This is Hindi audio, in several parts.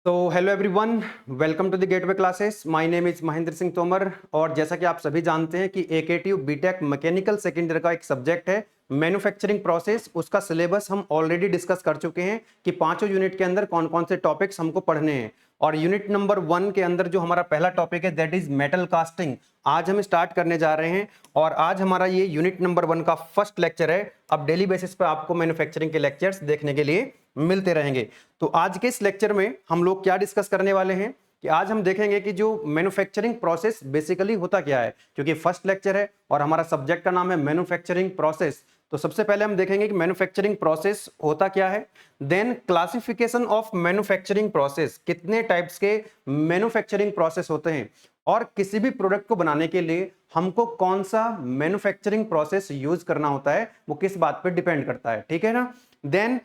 तो hello everyone, welcome to the gateway classes. My name is Mahendra Singh Tomar. और जैसा कि आप सभी जानते हैं कि AKTU BTech mechanical second year का एक सब्जेक्ट है मैन्युफैक्चरिंग प्रोसेस। उसका सिलेबस हम ऑलरेडी डिस्कस कर चुके हैं कि पांचों यूनिट के अंदर कौन कौन से टॉपिक्स हमको पढ़ने हैं। और यूनिट नंबर 1 के अंदर जो हमारा पहला टॉपिक है दैट इज मेटल कास्टिंग, आज हम स्टार्ट करने जा रहे हैं। और आज हमारा ये यूनिट नंबर 1 का फर्स्ट लेक्चर है। अब डेली बेसिस पे आपको मैन्युफैक्चरिंग के लेक्चर्स देखने के लिए मिलते रहेंगे। तो आज के इस लेक्चर में हम लोग क्या डिस्कस करने वाले हैं कि आज हम देखेंगे कि जो मैन्युफैक्चरिंग प्रोसेस बेसिकली होता क्या है, क्योंकि फर्स्ट लेक्चर है और हमारा सब्जेक्ट का नाम है मैन्युफैक्चरिंग प्रोसेस। तो सबसे पहले हम देखेंगे कि मैन्युफैक्चरिंग प्रोसेस होता क्या है। Then classification of manufacturing process, कितने टाइप्स के मैन्युफैक्चरिंग प्रोसेस होते हैं और किसी भी प्रोडक्ट को बनाने के लिए हमको कौन सा मैन्युफैक्चरिंग प्रोसेस यूज करना होता है, वो किस बात पर डिपेंड करता है, ठीक है ना। देन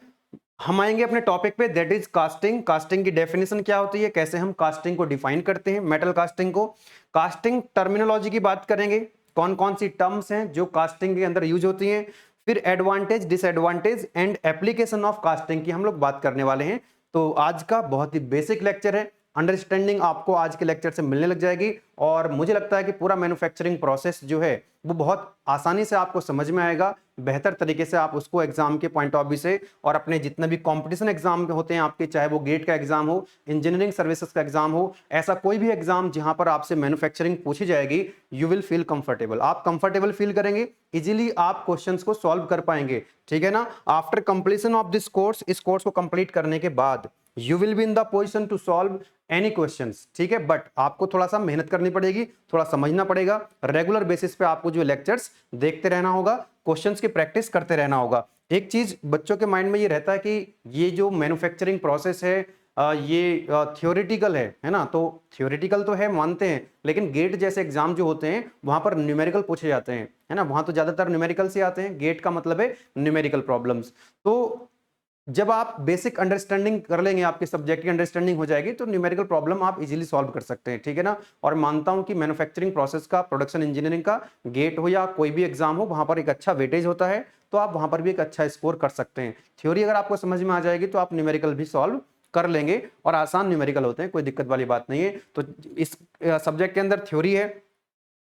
हम आएंगे अपने टॉपिक पे दैट इज कास्टिंग। कास्टिंग की डेफिनेशन क्या होती है, कैसे हम कास्टिंग को डिफाइन करते हैं, मेटल कास्टिंग को। कास्टिंग टर्मिनोलॉजी की बात करेंगे, कौन कौन सी टर्म्स हैं जो कास्टिंग के अंदर यूज होती हैं। फिर advantage, disadvantage and application of casting की हम लोग बात करने वाले हैं। तो आज का बहुत ही बेसिक लेक्चर है, अंडरस्टैंडिंग आपको आज के लेक्चर से मिलने लग जाएगी। और मुझे लगता है कि पूरा मैन्युफैक्चरिंग प्रोसेस जो है वो बहुत आसानी से आपको समझ में आएगा, बेहतर तरीके से आप उसको एग्जाम के पॉइंट ऑफ व्यू से और अपने जितने भी कंपटीशन एग्जाम होते हैं आपके, चाहे वो गेट का एग्जाम हो, इंजीनियरिंग सर्विसेज का एग्जाम हो, ऐसा कोई भी एग्जाम जहां पर आपसे मैन्युफैक्चरिंग पूछी जाएगी, यू विल फील कंफर्टेबल। आप कंफर्टेबल फील करेंगे, इजीली आप क्वेश्चंस को सॉल्व कर पाएंगे, ठीक है ना। After completion of this course, इस कोर्स को कंप्लीट करने के बाद you will be in the position to solve any questions, ठीक है। बट आपको थोड़ा सा मेहनत करनी पड़ेगी, थोड़ा समझना पड़ेगा। रेगुलर बेसिस पे आपको जो लेक्चर्स देखते रहना होगा, क्वेश्चंस की प्रैक्टिस करते रहना होगा। एक चीज बच्चों के माइंड में ये रहता है कि ये जो मैन्युफैक्चरिंग प्रोसेस है ये थियोरेटिकल है ना। तो थियोरेटिकल तो है, मानते हैं, लेकिन गेट जैसे एग्जाम जो होते हैं वहां पर न्यूमेरिकल पूछे जाते हैं, है ना। वहां तो ज्यादातर न्यूमेरिकल से आते हैं, गेट का मतलब है न्यूमेरिकल प्रॉब्लम्स। तो जब आप बेसिक अंडरस्टैंडिंग कर लेंगे, आपके सब्जेक्ट की अंडरस्टैंडिंग हो जाएगी, तो न्यूमेरिकल प्रॉब्लम आप इजीली सॉल्व कर सकते हैं, ठीक है ना। और मानता हूं कि मैन्युफैक्चरिंग प्रोसेस का, प्रोडक्शन इंजीनियरिंग का गेट हो या कोई भी एग्जाम हो, वहां पर एक अच्छा वेटेज होता है, तो आप वहां पर भी एक अच्छा स्कोर कर सकते हैं। थ्योरी अगर आपको समझ में आ जाएगी तो आप न्यूमेरिकल भी सॉल्व कर लेंगे, और आसान न्यूमेरिकल होते हैं, कोई दिक्कत वाली बात नहीं है। तो इस सब्जेक्ट के अंदर थ्योरी है,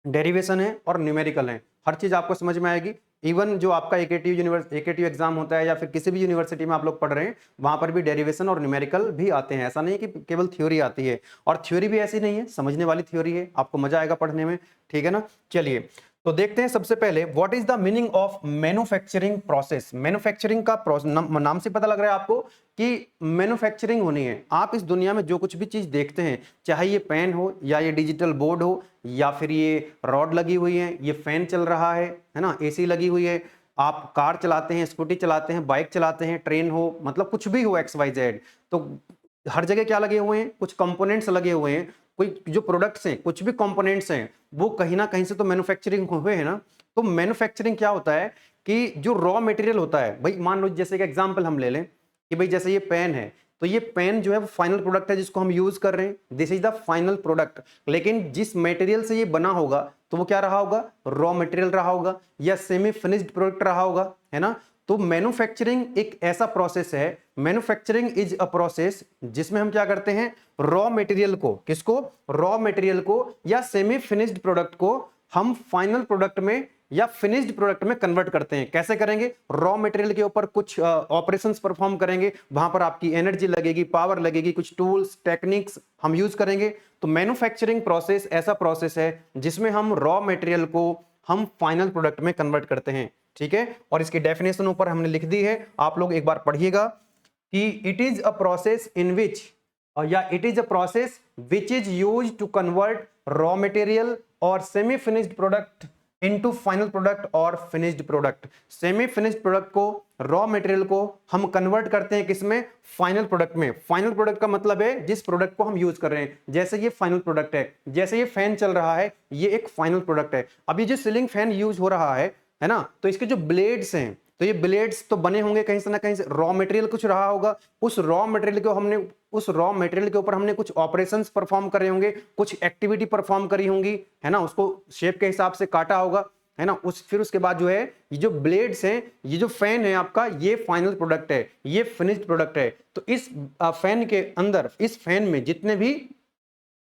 डेरिवेशन है और न्यूमेरिकल है, हर चीज आपको समझ में आएगी। इवन जो आपका एकेटीयू एग्जाम होता है या फिर किसी भी यूनिवर्सिटी में आप लोग पढ़ रहे हैं, वहां पर भी डेरिवेशन और न्यूमेरिकल भी आते हैं। ऐसा नहीं है कि केवल थ्योरी आती है, और थ्योरी भी ऐसी नहीं है, समझने वाली थ्योरी है, आपको मजा आएगा पढ़ने में, ठीक है ना। चलिए तो देखते हैं सबसे पहले what is the meaning of manufacturing process. Manufacturing का नाम से पता लग रहा है आपको कि मैन्युफैक्चरिंग होनी है। आप इस दुनिया में जो कुछ भी चीज देखते हैं, चाहे ये पेन हो या ये डिजिटल बोर्ड हो या फिर ये रॉड लगी हुई है, ये फैन चल रहा है ना, एसी लगी हुई है, आप कार चलाते हैं, स्कूटी चलाते हैं, बाइक चलाते हैं, ट्रेन हो, मतलब कुछ भी हो एक्स वाई जेड, तो हर जगह क्या लगे हुए हैं, कुछ कंपोनेंट्स लगे हुए हैं। कोई जो प्रोडक्ट्स हैं, कुछ भी कंपोनेंट्स हैं, वो कहीं ना कहीं से तो मैन्युफैक्चरिंग हुए हैं ना। तो मैन्युफैक्चरिंग क्या होता है कि जो रॉ मटेरियल होता है, भाई मान लो जैसे कि एग्जांपल हम ले लें कि भाई जैसे ये पेन है, तो ये पेन जो है वो फाइनल प्रोडक्ट है जिसको हम यूज कर रहे हैं, this is the final product. लेकिन जिस मटेरियल से ये बना होगा तो वो क्या रहा होगा, रॉ मटेरियल रहा होगा या सेमी फिनिश्ड प्रोडक्ट रहा होगा, है ना। तो मैन्युफैक्चरिंग एक ऐसा प्रोसेस है, मैन्युफैक्चरिंग इज अ प्रोसेस जिसमें हम क्या करते हैं, रॉ मटेरियल को, किसको, रॉ मटेरियल को या सेमी फिनिश्ड प्रोडक्ट को हम फाइनल प्रोडक्ट में या फिनिश्ड प्रोडक्ट में कन्वर्ट करते हैं। कैसे करेंगे, रॉ मटेरियल के ऊपर कुछ ऑपरेशंस परफॉर्म करेंगे, वहां पर आपकी एनर्जी लगेगी, पावर लगेगी, कुछ टूल्स टेक्निक्स हम यूज करेंगे। तो मैन्युफैक्चरिंग प्रोसेस ऐसा प्रोसेस है जिसमें हम रॉ मटेरियल को हम फाइनल प्रोडक्ट में कन्वर्ट करते हैं, ठीक है। और इसकी डेफिनेशन ऊपर हमने लिख दी है, आप लोग एक बार पढ़िएगा कि it is a process in which या it is a process which is use to convert raw material और semi finished product into final product और finished product. Semi finished product को, रॉ मटेरियल को हम कन्वर्ट करते हैं किसमें, फाइनल प्रोडक्ट में। फाइनल प्रोडक्ट का मतलब है जिस प्रोडक्ट को हम यूज कर रहे हैं, जैसे ये फाइनल प्रोडक्ट है, जैसे ये फैन चल रहा है, ये एक फाइनल प्रोडक्ट है। अब ये जो सीलिंग फैन यूज हो रहा है ना, तो इसके जो ब्लेड्स हैं, तो ये ब्लेड्स तो बने होंगे कहीं से ना कहीं से, रॉ मटेरियल कुछ रहा होगा, उस रॉ मटेरियल के ऊपर हमने कुछ ऑपरेशंस परफॉर्म करे होंगे, कुछ एक्टिविटी परफॉर्म करी होंगी, है ना, उसको शेप के हिसाब से काटा होगा, है ना, फिर उसके बाद जो है ये जो ब्लेड्स हैं, ये जो फैन है आपका, ये फाइनल प्रोडक्ट है, ये फिनिश्ड प्रोडक्ट है। तो इस फैन के अंदर, इस फैन में जितने भी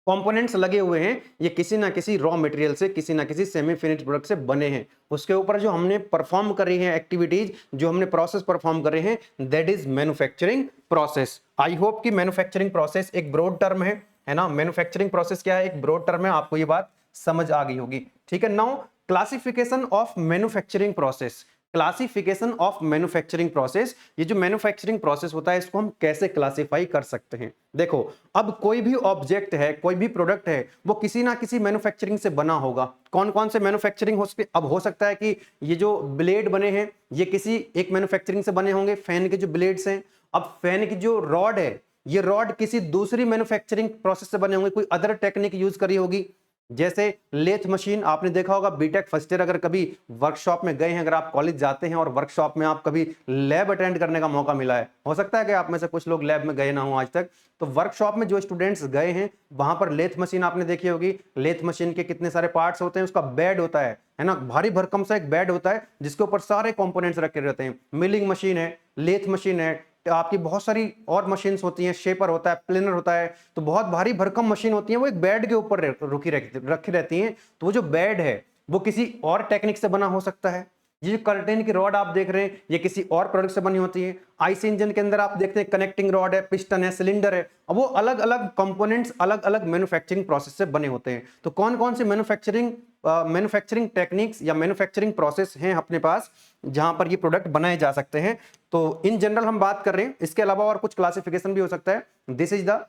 कंपोनेंट्स लगे हुए हैं, ये किसी ना किसी रॉ मटेरियल से, किसी ना किसी सेमी फिनिश्ड प्रोडक्ट से बने हैं। उसके ऊपर जो हमने परफॉर्म करी है एक्टिविटीज, जो हमने प्रोसेस परफॉर्म करे हैं, that is manufacturing process. I hope कि मैन्युफैक्चरिंग प्रोसेस एक ब्रॉड टर्म है ना। मैन्युफैक्चरिंग प्रोसेस क्या है, एक ब्रॉड टर्म है, आपको ये बात समझ आ गई होगी। ठीक है, now classification of manufacturing process. Classification of manufacturing process, ये जो मैन्युफैक्चरिंग प्रोसेस होता है इसको हम कैसे क्लासिफाई कर सकते हैं। देखो, अब कोई भी ऑब्जेक्ट है, कोई भी प्रोडक्ट है, वो किसी ना किसी मैन्युफैक्चरिंग से बना होगा। कौन कौन से मैन्युफैक्चरिंग हो सकते, अब हो सकता है कि ये जो ब्लेड बने हैं ये किसी एक मैन्युफैक्चरिंग से बने होंगे, फैन के जो ब्लेड्स हैं। अब फैन की जो रॉड है, ये रॉड किसी दूसरी मैन्युफैक्चरिंग प्रोसेस से बने होंगे, कोई अदर टेक्निक यूज करी होगी। जैसे लेथ मशीन, आपने देखा होगा बीटेक फर्स्ट ईयर अगर कभी वर्कशॉप में गए हैं, अगर आप कॉलेज जाते हैं और वर्कशॉप में आप कभी लैब अटेंड करने का मौका मिला है, हो सकता है कि आप में से कुछ लोग लैब में गए ना हो आज तक, तो वर्कशॉप में जो स्टूडेंट्स गए हैं वहां पर लेथ मशीन आपने देखी होगी। लेथ मशीन के कितने सारे पार्ट्स होते हैं, उसका बेड होता है ना, भारी भरकम सा एक बेड होता है जिसके ऊपर सारे कंपोनेंट्स रखे रहते हैं। मिलिंग मशीन है, लेथ मशीन है, आपकी बहुत सारी और मशीन्स होती हैं, शेपर होता है, प्लेनर होता है, तो बहुत भारी भरकम मशीन होती है, वो एक बेड के ऊपर रखी रहती हैं। तो वो जो बेड है वो किसी और टेक्निक से बना हो सकता है। ये जो कर्टेन की रॉड आप देख रहे हैं ये किसी और प्रोडक्ट से बनी होती है। आईसी इंजन के अंदर आप देखते हैं कनेक्टिंग रॉड है, पिस्टन है, सिलेंडर है, अब वो अलग अलग कंपोनेंट्स अलग अलग मैन्युफैक्चरिंग प्रोसेस से बने होते हैं। तो कौन कौन से मैन्युफैक्चरिंग टेक्निक्स या मैन्युफैक्चरिंग प्रोसेस हैं अपने पास जहां पर ये प्रोडक्ट बनाए जा सकते हैं, तो इन जनरल हम बात कर रहे हैं। इसके अलावा और कुछ क्लासिफिकेशन भी हो सकता है। This is the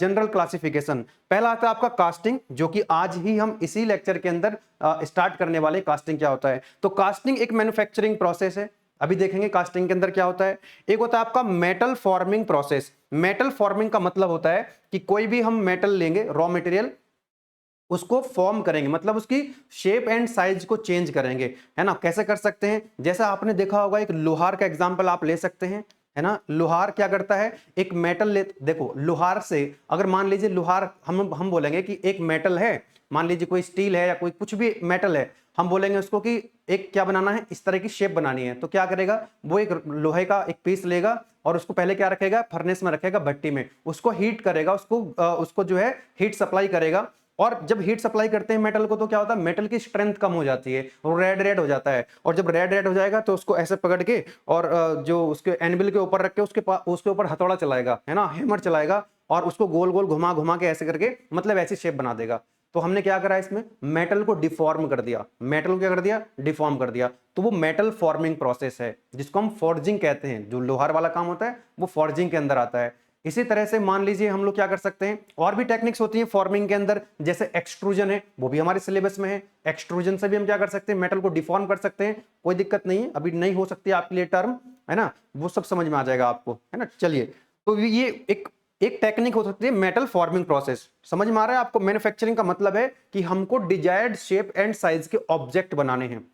general classification. पहला आता है आपका कास्टिंग, जो कि आज ही हम इसी लेक्चर के अंदर स्टार्ट करने वाले। कास्टिंग क्या होता है, तो कास्टिंग एक मैन्युफैक्चरिंग प्रोसेस है। अभी देखेंगे कास्टिंग के अंदर क्या होता है। एक होता है आपका metal forming process. Metal forming का मतलब होता है कि कोई भी हम मेटल लेंगे, रॉ मटेरियल, उसको फॉर्म करेंगे, मतलब उसकी शेप एंड साइज को चेंज करेंगे, है ना। कैसे कर सकते हैं, जैसा आपने देखा होगा, एक लोहार का एग्जांपल आप ले सकते हैं, है ना। लोहार क्या करता है, एक मेटल ले, देखो लोहार से अगर मान लीजिए लोहार, हम बोलेंगे कि एक मेटल है, मान लीजिए कोई स्टील है या कोई कुछ भी मेटल है, हम बोलेंगे उसको कि एक क्या बनाना है, इस तरह की शेप बनानी है, तो क्या करेगा वो, एक लोहे का एक पीस लेगा और उसको पहले क्या रखेगा, फर्नेस में रखेगा, भट्टी में, उसको हीट करेगा, उसको जो है हीट सप्लाई करेगा। और जब हीट सप्लाई करते हैं मेटल को, तो क्या होता है, मेटल की स्ट्रेंथ कम हो जाती है, वो रेड रेड हो जाता है। और जब रेड रेड हो जाएगा तो उसको ऐसे पकड़ के और जो उसके एनविल के ऊपर रख के उसके ऊपर हथौड़ा चलाएगा, है ना, हैमर चलाएगा, और उसको गोल गोल घुमा घुमा के ऐसे करके मतलब ऐसी शेप बना देगा। तो हमने क्या करा, इसमें मेटल को डिफॉर्म कर दिया, मेटल को क्या कर दिया, डिफॉर्म कर दिया। तो वो मेटल फॉर्मिंग प्रोसेस है, जिसको हम फॉर्जिंग कहते हैं। जो लोहार वाला काम होता है वो फॉर्जिंग के अंदर आता है। इसी तरह से मान लीजिए हम लोग क्या कर सकते हैं, और भी टेक्निक्स होती हैं फॉर्मिंग के अंदर, जैसे एक्सट्रूजन है, वो भी हमारे सिलेबस में है। एक्सट्रूजन से भी हम क्या कर सकते हैं, मेटल को डिफॉर्म कर सकते हैं, कोई दिक्कत नहीं है, अभी नहीं हो सकती आपके लिए टर्म, है ना, वो सब समझ में आ जाएगा आपको, है ना। चलिए, तो ये एक टेक्निक हो सकती है मेटल फॉर्मिंग प्रोसेस। समझ में आ रहा है आपको। मैन्युफैक्चरिंग का मतलब है कि हमको डिजायर्ड शेप एंड साइज के ऑब्जेक्ट बनाने हैं।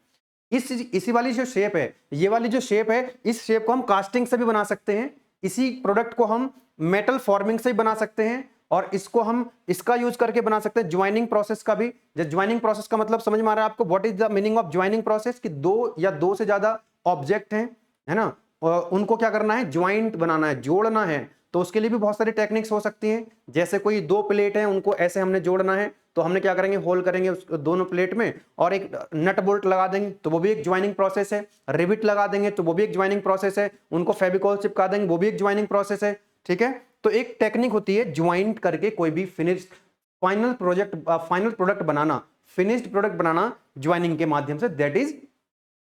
इसी वाली जो शेप है, ये वाली जो शेप है, इस शेप को हम कास्टिंग से भी बना सकते हैं, इसी प्रोडक्ट को हम मेटल फॉर्मिंग से भी बना सकते हैं, और इसको हम इसका यूज करके बना सकते हैं ज्वाइनिंग प्रोसेस का भी। ज्वाइनिंग प्रोसेस का मतलब समझ में आ रहा है आपको, what is the meaning of joining process, कि दो या दो से ज्यादा ऑब्जेक्ट हैं, है ना, और उनको क्या करना है, ज्वाइंट बनाना है, जोड़ना है। तो उसके लिए भी बहुत सारी टेक्निक्स हो सकती हैं। जैसे कोई दो प्लेट है, उनको ऐसे हमने जोड़ना है, तो हमने क्या करेंगे, होल करेंगे उस दोनों प्लेट में और एक नट बोल्ट लगा देंगे, तो वो भी एक ज्वाइनिंग प्रोसेस है। रिविट लगा देंगे तो वो भी एक ज्वाइनिंग प्रोसेस है। उनको फेविकोल चिपका देंगे, वो भी एक ज्वाइनिंग प्रोसेस है। ठीक है, तो एक टेक्निक होती है ज्वाइंट करके कोई भी फाइनल प्रोडक्ट बनाना, फिनिश्ड प्रोडक्ट बनाना ज्वाइनिंग के माध्यम से, दैट इज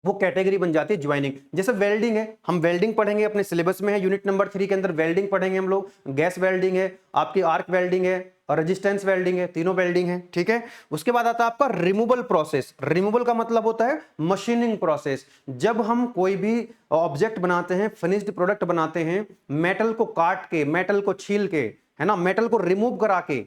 वो कैटेगरी बन जाती है ज्वाइनिंग। जैसे वेल्डिंग है, हम वेल्डिंग पढ़ेंगे, अपने सिलेबस में है, यूनिट नंबर 3 के अंदर वेल्डिंग पढ़ेंगे हम लोग। गैस वेल्डिंग है, आपकी आर्क वेल्डिंग है, और रेजिस्टेंस वेल्डिंग है, तीनों वेल्डिंग है। ठीक है, उसके बाद आता है आपका रिमूवल प्रोसेस। रिमूवल का मतलब होता है मशीनिंग प्रोसेस। जब हम कोई भी ऑब्जेक्ट बनाते हैं, फिनिश्ड प्रोडक्ट बनाते हैं, मेटल को काट के, मेटल को छील के, है ना, मेटल को रिमूव करा के,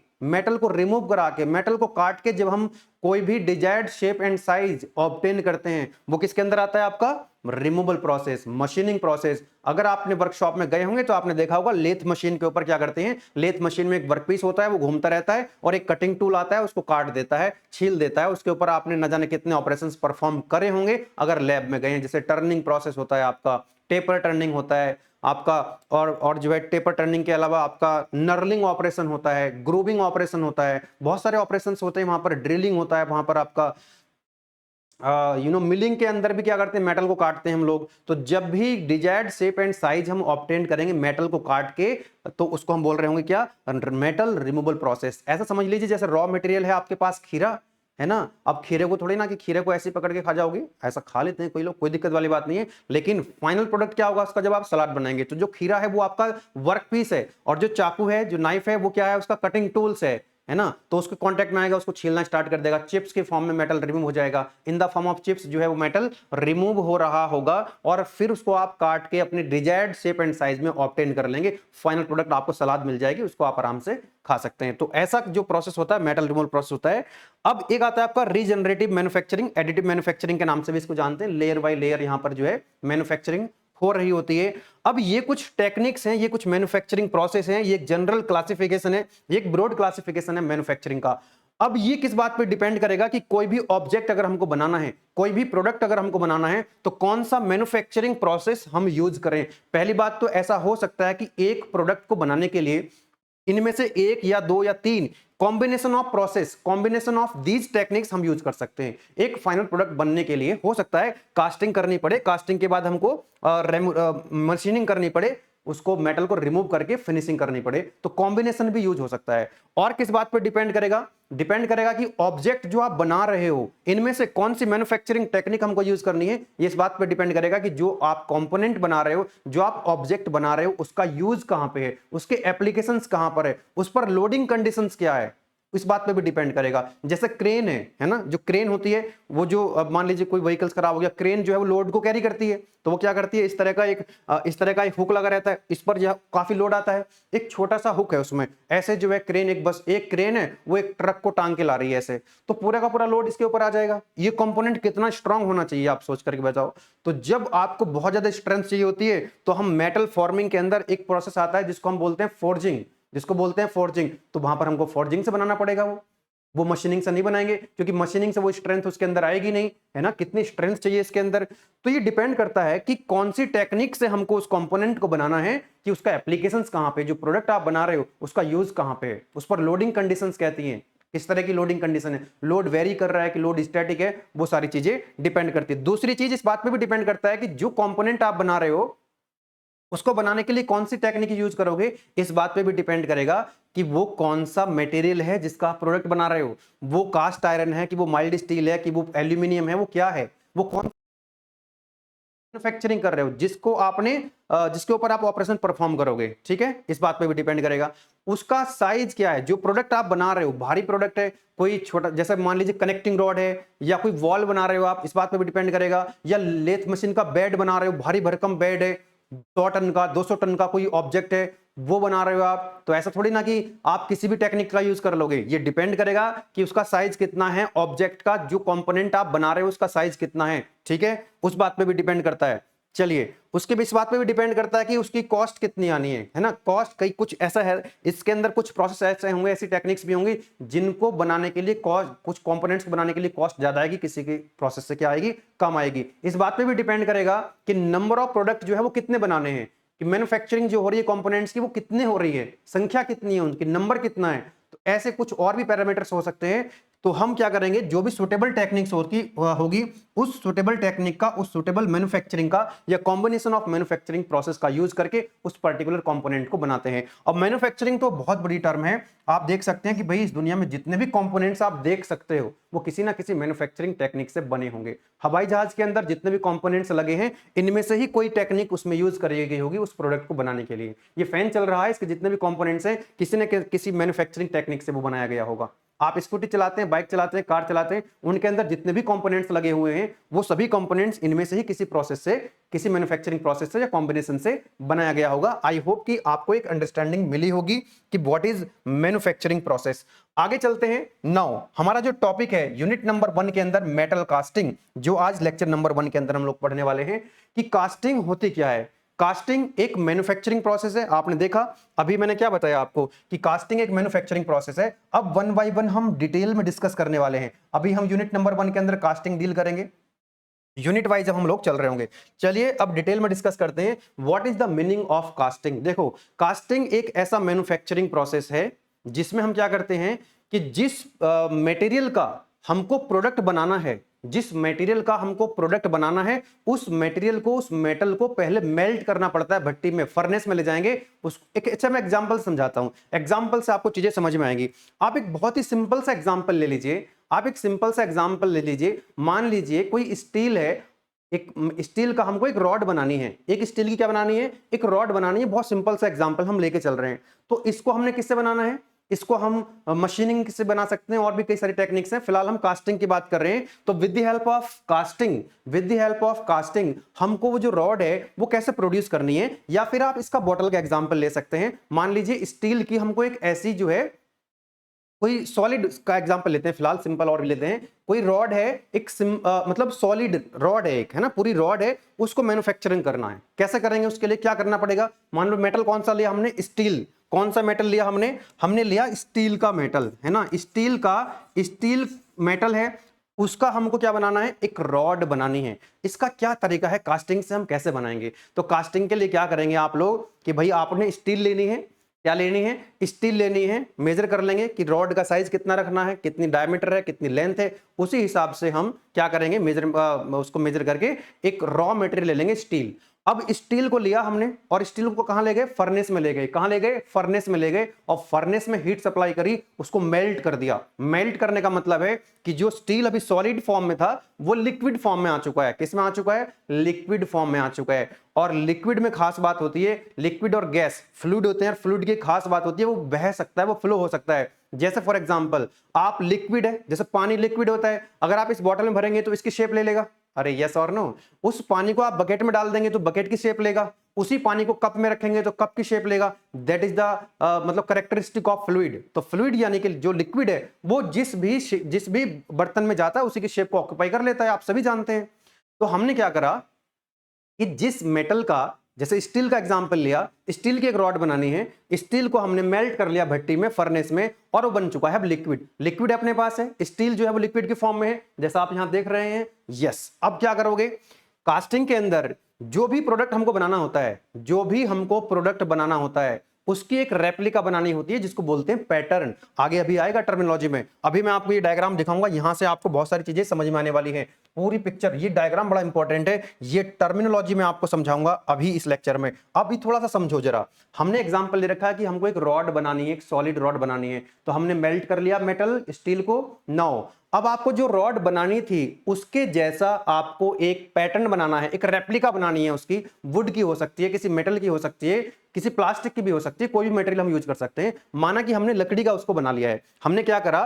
मेटल को काट के जब हम कोई भी desired shape and size obtain करते हैं, वो किसके अंदर आता है, आपका रिमूवल प्रोसेस, मशीनिंग प्रोसेस। अगर आपने वर्कशॉप में गए होंगे तो आपने देखा होगा लेथ मशीन के ऊपर क्या करते हैं, लेथ मशीन में एक वर्कपीस होता है, वो घूमता रहता है और एक कटिंग टूल आता है, उसको काट देता है, छील देता है, उसके ऊपर आपने न जाने कितने ऑपरेशंस परफॉर्म करे होंगे अगर लैब में गए हैं। जैसे टर्निंग प्रोसेस होता है आपका, टेपर टर्निंग होता है आपका, और जो है टेपर टर्निंग के अलावा आपका नर्लिंग ऑपरेशन होता है, ग्रूविंग ऑपरेशन होता है, बहुत सारे ऑपरेशंस होते हैं वहां पर, ड्रिलिंग होता है वहां पर आपका, मिलिंग के अंदर भी क्या करते हैं, मेटल को काटते हैं हम लोग। तो जब भी डिजायर्ड शेप एंड साइज हम ऑब्टेन करेंगे मेटल को काट के, तो उसको हम बोल रहे होंगे क्या, मेटल रिमूवल प्रोसेस। ऐसा समझ लीजिए जैसे रॉ मटेरियल है आपके पास खीरा, है ना, अब खीरे को थोड़ी ना कि खीरे को ऐसे पकड़ के खा जाओगे, ऐसा खा लेते हैं कोई लोग, कोई दिक्कत वाली बात नहीं है, लेकिन फाइनल प्रोडक्ट क्या होगा उसका, जब आप सलाद बनाएंगे तो जो खीरा है वो आपका वर्क पीस है, और जो चाकू है, जो नाइफ है, वो क्या है, उसका कटिंग टूल्स है ना, तो उसके कांटेक्ट में आएगा, उसको छीलना स्टार्ट कर देगा, चिप्स के फॉर्म में मेटल रिमूव हो जाएगा, in the form of chips जो है वो मेटल रिमूव हो रहा होगा, और फिर उसको आप काट के अपने डिजायर्ड शेप एंड साइज में ऑब्टेन कर लेंगे, फाइनल प्रोडक्ट आपको सलाद मिल जाएगी, उसको आप आराम से खा सकते हैं। तो ऐसा जो प्रोसेस होता है मेटल रिमूवल प्रोसेस होता है। अब एक आता है आपका रीजनरेटिव मैन्युफैक्चरिंग, एडिटिव मैन्युफैक्चरिंग के नाम से भी इसको जानते हैं, लेयर बाय लेयर यहां पर जो है मैन्युफैक्चरिंग हो रही होती है। अब ये कुछ टेक्निक्स हैं, ये कुछ मैन्युफैक्चरिंग प्रोसेस हैं, ये एक जनरल क्लासिफिकेशन है, ये एक ब्रॉड क्लासिफिकेशन है मैन्युफैक्चरिंग का। अब ये किस बात पे डिपेंड करेगा कि कोई भी ऑब्जेक्ट अगर हमको बनाना है, कोई भी प्रोडक्ट अगर हमको बनाना है, तो कौन सा मैन्युफैक्चरिंग प्रोसेस हम यूज करें। पहली बात तो ऐसा हो सकता है कि एक प्रोडक्ट को बनाने के लिए इनमें से एक या दो या तीन combination of process, combination of these techniques हम यूज कर सकते हैं। एक फाइनल प्रोडक्ट बनने के लिए हो सकता है कास्टिंग करनी पड़े, कास्टिंग के बाद हमको मशीनिंग करनी पड़े, उसको मेटल को रिमूव करके फिनिशिंग करनी पड़े, तो कॉम्बिनेशन भी यूज हो सकता है। और किस बात पे डिपेंड करेगा, डिपेंड करेगा कि ऑब्जेक्ट जो आप बना रहे हो इनमें से कौन सी मैन्युफैक्चरिंग टेक्निक हमको यूज करनी है। ये इस बात पे डिपेंड करेगा कि जो आप कंपोनेंट बना रहे हो, जो आप ऑब्जेक्ट बना रहे हो, उसका यूज कहां पे है, उसके एप्लीकेशंस कहां पर है, उस पर लोडिंग कंडीशंस क्या है, इस बात पे भी डिपेंड करेगा। जैसे क्रेन है ना, जो क्रेन होती है, वो जो अब मान लीजिए कोई व्हीकल्स खराब हो गया, क्रेन जो है वो लोड को कैरी करती है, तो वो क्या करती है, इस तरह का एक हुक लगा रहता है, इस पर जो काफी लोड आता है, एक छोटा सा हुक है उसमें, ऐसे जो है क्रेन, एक बस एक क्रेन है वो एक ट्रक को टांग के ला रही है ऐसे, तो पूरा का पूरा लोड इसके ऊपर आ जाएगा। ये कंपोनेंट कितना स्ट्रांग होना चाहिए आप सोच करके बताओ। तो जब आपको बहुत ज्यादा स्ट्रेंथ चाहिए होती है, तो हम मेटल फॉर्मिंग के अंदर एक प्रोसेस आता है जिसको हम बोलते हैं फोर्जिंग, तो वहां पर हमको फोर्जिंग से बनाना पड़ेगा, वो मशीनिंग से नहीं बनाएंगे, क्योंकि मशीनिंग से वो स्ट्रेंथ उसके अंदर आएगी नहीं, है ना, कितनी स्ट्रेंथ चाहिए इसके अंदर। तो ये डिपेंड करता है कि कौन सी टेक्निक से हमको उस कंपोनेंट को बनाना है, कि उसका एप्लीकेशंस कहां पे, जो प्रोडक्ट आप बना रहे हो उसका यूज कहां पे है, उस पर लोडिंग कंडीशंस कहती हैं, किस तरह की लोडिंग कंडीशन है, लोड वेरी कर रहा है कि लोड स्टैटिक है, वो सारी चीजें डिपेंड करती है। दूसरी चीज इस बात पे भी डिपेंड करता है कि जो कंपोनेंट आप बना रहे हो उसको बनाने के लिए कौन सी टेक्निक यूज करोगे, इस बात पे भी डिपेंड करेगा कि वो कौन सा मटेरियल है जिसका आप प्रोडक्ट बना रहे हो, वो कास्ट आयरन है कि वो माइल्ड स्टील है कि वो एल्यूमिनियम है, वो क्या है, वो कौन मैन्युफैक्चरिंग कर रहे हो, जिसको आपने जिसके ऊपर आप ऑपरेशन परफॉर्म करोगे, ठीक है, इस बात पे भी डिपेंड करेगा। उसका साइज क्या है, जो प्रोडक्ट आप बना रहे हो, भारी प्रोडक्ट है, कोई छोटा, जैसे मान लीजिए कनेक्टिंग रॉड है या कोई वॉल बना रहे हो आप, इस बात पे भी डिपेंड करेगा, या लेथ मशीन का बेड बना रहे हो, भारी भरकम बेड है, 100 टन का 200 टन का कोई ऑब्जेक्ट है वो बना रहे हो आप, तो ऐसा थोड़ी ना कि आप किसी भी टेक्निक का यूज कर लोगे। ये डिपेंड करेगा कि उसका साइज कितना है, ऑब्जेक्ट का जो कंपोनेंट आप बना रहे हो उसका साइज कितना है, ठीक है, उस बात पे भी डिपेंड करता है। चलिए, उसके भी इस बात पे भी डिपेंड करता है कि उसकी कॉस्ट कितनी आनी है ना, कॉस्ट कई कुछ ऐसा है, इसके अंदर कुछ प्रोसेस ऐसे होंगे, ऐसी टेक्निक्स भी होंगी जिनको बनाने के लिए कॉस्ट, कुछ कंपोनेंट्स बनाने के लिए कॉस्ट ज्यादा आएगी, किसी की प्रोसेस से क्या आएगी, कम आएगी। इस बात पे भी डिपेंड करेगा कि नंबर ऑफ प्रोडक्ट जो है वो कितने बनाने हैं, कि मैन्युफैक्चरिंग जो हो रही है कंपोनेंट्स की वो कितने हो रही है, संख्या कितनी है, उनकी नंबर कितना है, तो ऐसे कुछ और भी पैरामीटर्स हो सकते हैं। तो हम क्या करेंगे, जो भी सुटेबल टेक्निक्स होगी उस सुटेबल टेक्निक का, उस सुटेबल मैन्युफैक्चरिंग का या कॉम्बिनेशन ऑफ मैन्युफैक्चरिंग प्रोसेस का यूज करके उस पर्टिकुलर कंपोनेंट को बनाते हैं। अब मैन्युफैक्चरिंग तो बहुत बड़ी टर्म है, आप देख सकते हैं कि भाई इस दुनिया में जितने भी कंपोनेंट्स आप देख सकते हो वो किसी ना किसी मैन्युफैक्चरिंग टेक्निक से बने होंगे। हवाई जहाज के अंदर जितने भी कंपोनेंट्स लगे हैं इनमें से ही कोई टेक्निक उसमें यूज करी गई होगी उस प्रोडक्ट को बनाने के लिए। ये फैन चल रहा है, इसके जितने भी कंपोनेंट्स हैं किसी न किसी मैन्युफैक्चरिंग टेक्निक से वो बनाया गया होगा। आप स्कूटी चलाते हैं, बाइक चलाते हैं, कार चलाते हैं, उनके अंदर जितने भी कंपोनेंट्स लगे हुए हैं वो सभी कंपोनेंट्स इनमें से ही किसी प्रोसेस से, किसी मैन्युफैक्चरिंग प्रोसेस से या कॉम्बिनेशन से बनाया गया होगा। आई होप कि आपको एक अंडरस्टैंडिंग मिली होगी कि व्हाट इज मैन्युफैक्चरिंग प्रोसेस। आगे चलते हैं। नाउ हमारा जो टॉपिक है यूनिट नंबर 1 के अंदर मेटल कास्टिंग, जो आज लेक्चर नंबर 1 के अंदर हम लोग पढ़ने वाले हैं कि कास्टिंग होती क्या है। कास्टिंग एक मैन्युफैक्चरिंग प्रोसेस है। आपने देखा अभी मैंने क्या बताया आपको कि कास्टिंग एक मैन्युफैक्चरिंग प्रोसेस है। अब वन बाय वन हम डिटेल में डिस्कस करने वाले हैं। अभी हम यूनिट नंबर 1 के अंदर कास्टिंग डील करेंगे, यूनिट वाइज जब हम लोग चल रहे होंगे। चलिए अब डिटेल में डिस्कस करते हैं what is the meaning of casting. देखो, कास्टिंग एक ऐसा मैन्युफैक्चरिंग प्रोसेस है जिसमें हम क्या करते हैं कि जिस मटेरियल का हमको प्रोडक्ट बनाना है, जिस मटेरियल का हमको प्रोडक्ट बनाना है, उस मटेरियल को, उस मेटल को पहले मेल्ट करना पड़ता है भट्टी में, फर्नेस में ले जाएंगे उस। एक अच्छा मैं एग्जांपल समझाता हूं, एग्जांपल से आपको चीजें समझ में आएंगी। आप एक बहुत ही सिंपल सा एग्जांपल ले लीजिए, आप एक सिंपल सा एग्जांपल ले लीजिए। मान लीजिए कोई स्टील है, एक स्टील का हमको एक रॉड बनानी है, एक स्टील की क्या बनानी है, एक रॉड बनानी है। बहुत सिंपल सा एग्जांपल हम लेके चल रहे हैं। तो इसको हमने किससे बनाना है, इसको हम मशीनिंग से बना सकते हैं और भी कई सारी टेक्निक्स हैं। फिलहाल हम कास्टिंग की बात कर रहे हैं। तो with the help of casting, with the help of casting हमको वो जो रॉड है वो कैसे प्रोड्यूस करनी है। या फिर आप इसका बॉटल का एग्जांपल ले सकते हैं। मान लीजिए स्टील की हमको एक ऐसी जो है, कोई सॉलिड का एग्जांपल लेते हैं, फिलहाल सिंपल और भी लेते हैं। कोई रॉड है, एक मतलब सॉलिड रॉड है, एक है ना, पूरी रॉड है, उसको मैन्युफैक्चरिंग करना है। कैसे करेंगे, उसके लिए क्या करना पड़ेगा। मान लो मेटल कौन सा लिया हमने, स्टील। कौन सा मेटल लिया हमने लिया स्टील का मेटल, है ना, स्टील मेटल है। उसका हमको क्या बनाना है, एक रॉड बनानी है। इसका क्या तरीका है, कास्टिंग से हम कैसे बनाएंगे। तो कास्टिंग के लिए क्या करेंगे आप लोग कि भाई आपने स्टील लेनी है, क्या लेनी है, स्टील लेनी है। मेजर कर लेंगे कि रॉड का साइज कितना रखना है, कितनी डायमीटर है, कितनी लेंथ है। उसी हिसाब से हम क्या करेंगे, उसको मेजर करके एक रॉ मटेरियल ले लेंगे, स्टील। अब स्टील को लिया हमने और स्टील को कहां ले गए, फर्नेस में ले गए। कहां ले गए, फर्नेस में ले गए। और फर्नेस में हीट सप्लाई करी, उसको मेल्ट कर दिया। मेल्ट करने का मतलब है कि जो स्टील अभी सॉलिड फॉर्म में था वो लिक्विड फॉर्म में आ चुका है। किस में आ चुका है, लिक्विड फॉर्म में आ चुका है। और लिक्विड में खास बात होती है, लिक्विड और गैस फ्लूइड होते हैं, फ्लूइड की खास बात होती है वो बह सकता है, वो फ्लो हो सकता है। जैसे फॉर एग्जांपल आप लिक्विड है, जैसे पानी लिक्विड होता है, अगर आप इस बॉटल में भरेंगे तो इसकी शेप ले लेगा। अरे यस और नो। उस पानी को आप बकेट में डाल देंगे तो बकेट की शेप लेगा। उसी पानी को कप में रखेंगे तो कप की शेप लेगा। दैट इज द मतलब कैरेक्टरिस्टिक ऑफ फ्लूइड। तो फ्लूइड यानी कि जो लिक्विड है वो जिस भी बर्तन में जाता है उसी की शेप को ऑक्यूपाई कर लेता है, आप सभी जानते हैं। तो हमने क्या करा कि जिस मेटल का, जैसे स्टील का एग्जांपल लिया, स्टील की एक रॉड बनानी है, स्टील को हमने मेल्ट कर लिया भट्टी में, फर्नेस में, और वो बन चुका है अब लिक्विड। लिक्विड अपने पास है, स्टील जो है वो लिक्विड के फॉर्म में है, जैसा आप यहां देख रहे हैं। यस, अब क्या करोगे, कास्टिंग के अंदर जो भी प्रोडक्ट हमको बनाना होता है, जो भी हमको प्रोडक्ट बनाना होता है, उसकी एक रेप्लिका बनानी होती है जिसको बोलते हैं पैटर्न। आगे अभी आएगा टर्मिनोलॉजी में। अभी मैं आपको ये डायग्राम दिखाऊंगा, यहां से आपको बहुत सारी चीजें समझ में आने वाली है। पूरी पिक्चर, ये डायग्राम बड़ा इंपॉर्टेंट है, ये टर्मिनोलॉजी में आपको समझाऊंगा अभी इस लेक्चर में। अभी थोड़ा सा समझो जरा। हमने एग्जांपल ले रखा है कि हमको एक रॉड बनानी है, एक सॉलिड रॉड बनानी है। तो हमने मेल्ट कर लिया मेटल, स्टील को। नाउ अब आपको जो रॉड बनानी थी उसके जैसा आपको एक पैटर्न बनाना है, एक रेप्लिका बनानी है उसकी। वुड की हो सकती है, किसी मेटल की हो सकती है, किसी प्लास्टिक की भी हो सकती है, कोई भी मटेरियल हम यूज कर सकते हैं। माना कि हमने लकड़ी का उसको बना लिया है। हमने क्या करा,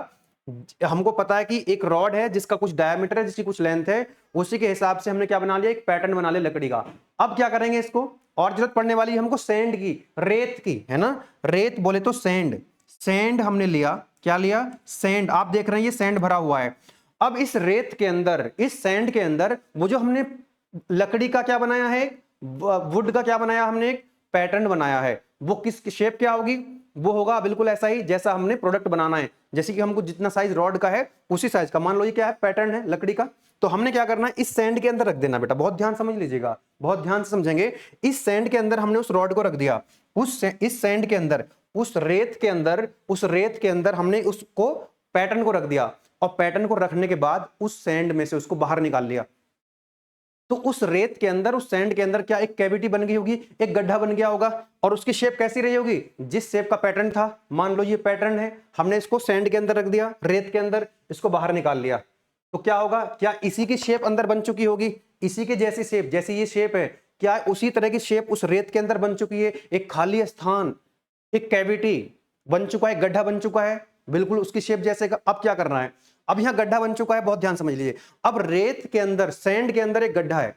हमको पता है कि एक रॉड है जिसका कुछ डायमीटर है, जिसकी कुछ लेंथ है, उसी के हिसाब से हमने क्या बना लिया, एक पैटर्न बना लिया लकड़ी का। अब क्या करेंगे, इसको और जरूरत पड़ने वाली है हमको सैंड की, रेत की, है ना। रेत बोले तो सैंड, सैंड हमने लिया। क्या लिया, सैंड। आप देख रहे हैं ये सैंड भरा हुआ है। अब इस रेत के अंदर, इस सैंड के अंदर वो जो हमने लकड़ी का क्या बनाया है, वुड का क्या बनाया हमने, एक पैटर्न बनाया है। वो किस शेप क्या होगी, वो होगा बिल्कुल ऐसा ही जैसा हमने प्रोडक्ट बनाना है। जैसे कि हमको जितना साइज रॉड का है उसी साइज का, मान लो ये क्या है, पैटर्न है लकड़ी का। तो हमने क्या करना है, इस सैंड के अंदर रख देना। बेटा बहुत ध्यान समझ लीजिएगा, बहुत ध्यान से समझेंगे। इस सैंड के अंदर हमने उस रॉड को रख दिया, इस सैंड के अंदर, उस रेत के अंदर हमने उसको पैटर्न को रख दिया। और पैटर्न को रखने के बाद उस सैंड में से उसको बाहर निकाल लिया। तो उस रेत के अंदर, उस सैंड के अंदर क्या एक कैविटी बन गई होगी, एक गड्ढा बन गया होगा। और उसकी शेप कैसी रही होगी, जिस शेप का पैटर्न था। मान लो ये पैटर्न है, हमने इसको सैंड के अंदर रख दिया, रेत के अंदर, इसको बाहर निकाल लिया। तो क्या होगा, क्या इसी की शेप अंदर बन चुकी होगी, इसी के जैसी शेप, जैसी ये शेप है, क्या उसी तरह की शेप उस रेत के अंदर बन चुकी है। एक खाली स्थान, एक कैविटी बन चुका है, गड्ढा बन चुका है। बिल्कुल उसकी शेप जैसे का। अब क्या करना है, अब यहां गड्ढा बन चुका है, बहुत ध्यान समझ लीजिए। अब रेत के अंदर, सैंड के अंदर एक गड्ढा है,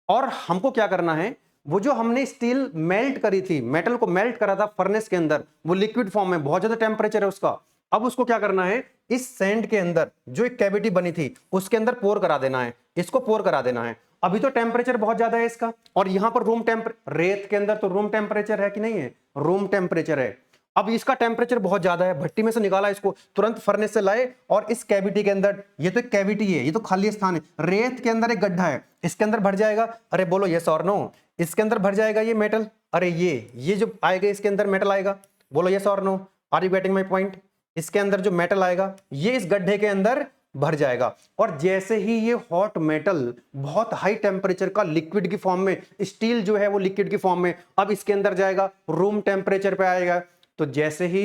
और हमको क्या करना है, वो जो हमने स्टील मेल्ट करी थी, मेटल को मेल्ट करा था फर्नेस के अंदर, वो लिक्विड फॉर्म में, बहुत ज्यादा टेम्परेचर है उसका। अब उसको क्या करना है, इस सैंड के अंदर जो एक कैविटी बनी थी उसके अंदर पोर करा देना है, इसको पोर करा देना है। अभी तो टेम्परेचर बहुत ज्यादा है इसका, और यहां पर रूम टेम्परेचर, रेत के अंदर तो रूम टेम्परेचर है कि नहीं है, रूम टेम्परेचर है। अब इसका टेम्परेचर बहुत ज्यादा है, भट्टी में से निकाला इसको, तुरंत फर्नेस से लाए, और इस कैविटी के अंदर, ये तो एक कैविटी है, ये तो खाली स्थान है, रेत के अंदर एक गड्ढा है, इसके अंदर भर जाएगा। अरे बोलो यस और नो, इसके अंदर भर जाएगा ये मेटल। अरे ये जो आएगा इसके अंदर मेटल आएगा, बोलो यस और no, are you getting my point. इसके अंदर जो मेटल आएगा ये इस गड्ढे के अंदर भर जाएगा, और जैसे ही ये हॉट मेटल बहुत हाई टेम्परेचर का लिक्विड की फॉर्म में, स्टील जो है वो लिक्विड की फॉर्म में अब इसके अंदर जाएगा, रूम टेम्परेचर पे आएगा। तो जैसे ही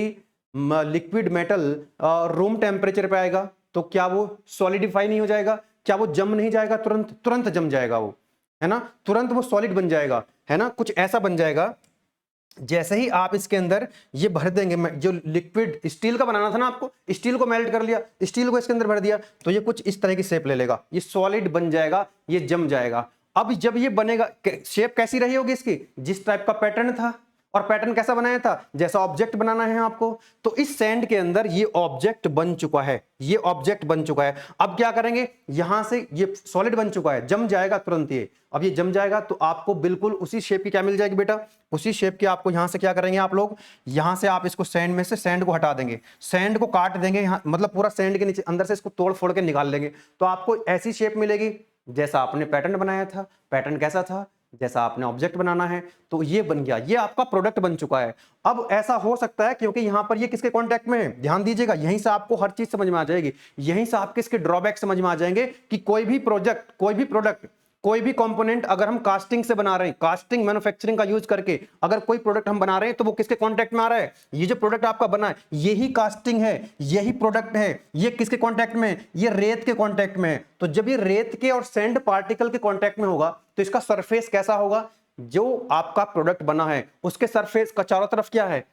लिक्विड मेटल रूम टेम्परेचर पे आएगा तो क्या वो सॉलिडिफाई नहीं हो जाएगा, क्या वो जम नहीं जाएगा, तुरंत तुरंत जम जाएगा वो, है ना, तुरंत वो सॉलिड बन जाएगा, है ना, कुछ ऐसा बन जाएगा। जैसे ही आप इसके अंदर ये भर देंगे, जो लिक्विड स्टील का बनाना था ना आपको, स्टील को मेल्ट कर लिया, स्टील को इसके अंदर भर दिया, तो ये कुछ इस तरह की शेप ले लेगा, ये सॉलिड बन जाएगा, ये जम जाएगा। अब जब ये बनेगा, शेप कैसी रही होगी इसकी, जिस टाइप का पैटर्न था, और पैटर्न कैसा बनाया था, जैसा ऑब्जेक्ट बनाना है आपको। तो इस सैंड के अंदर ये ऑब्जेक्ट बन चुका है, ये ऑब्जेक्ट बन चुका है। अब क्या करेंगे, यहां से ये सॉलिड बन चुका है, जम जाएगा तुरंत ये। अब ये जम जाएगा तो आपको बिल्कुल उसी शेप की क्या मिल जाएगी बेटा, उसी शेप की। आपको यहां से क्या करेंगे आप लोग, यहां से आप इसको सैंड में से, सैंड को हटा देंगे, सैंड को काट देंगे, यहां मतलब पूरा सैंड के नीचे अंदर से इसको तोड़ फोड़ के निकाल लेंगे, तो आपको ऐसी शेप मिलेगी जैसा आपने पैटर्न बनाया था। पैटर्न कैसा था, जैसा आपने ऑब्जेक्ट बनाना है, तो ये बन गया, ये आपका प्रोडक्ट बन चुका है। अब ऐसा हो सकता है क्योंकि यहां पर ये किसके कांटेक्ट में है, ध्यान दीजिएगा, यहीं से आपको हर चीज समझ में आ जाएगी, यहीं से आपके इसके ड्रॉबैक समझ में आ जाएंगे कि कोई भी प्रोजेक्ट, कोई भी प्रोडक्ट, कोई भी कंपोनेंट अगर हम कास्टिंग से बना रहे हैं, कास्टिंग मैन्युफैक्चरिंग का यूज करके अगर कोई प्रोडक्ट हम बना रहे हैं, तो वो किसके कांटेक्ट में आ रहा है, ये जो प्रोडक्ट आपका बना है यही कास्टिंग है, यही प्रोडक्ट है, ये किसके कांटेक्ट में है, ये रेत के कांटेक्ट में है। तो जब ये रेत के और सैंड पार्टिकल के कांटेक्ट में होगा तो इसका सरफेस कैसा होगा, जो आपका प्रोडक्ट बना है उसके सरफेस का चारों तरफ क्या है,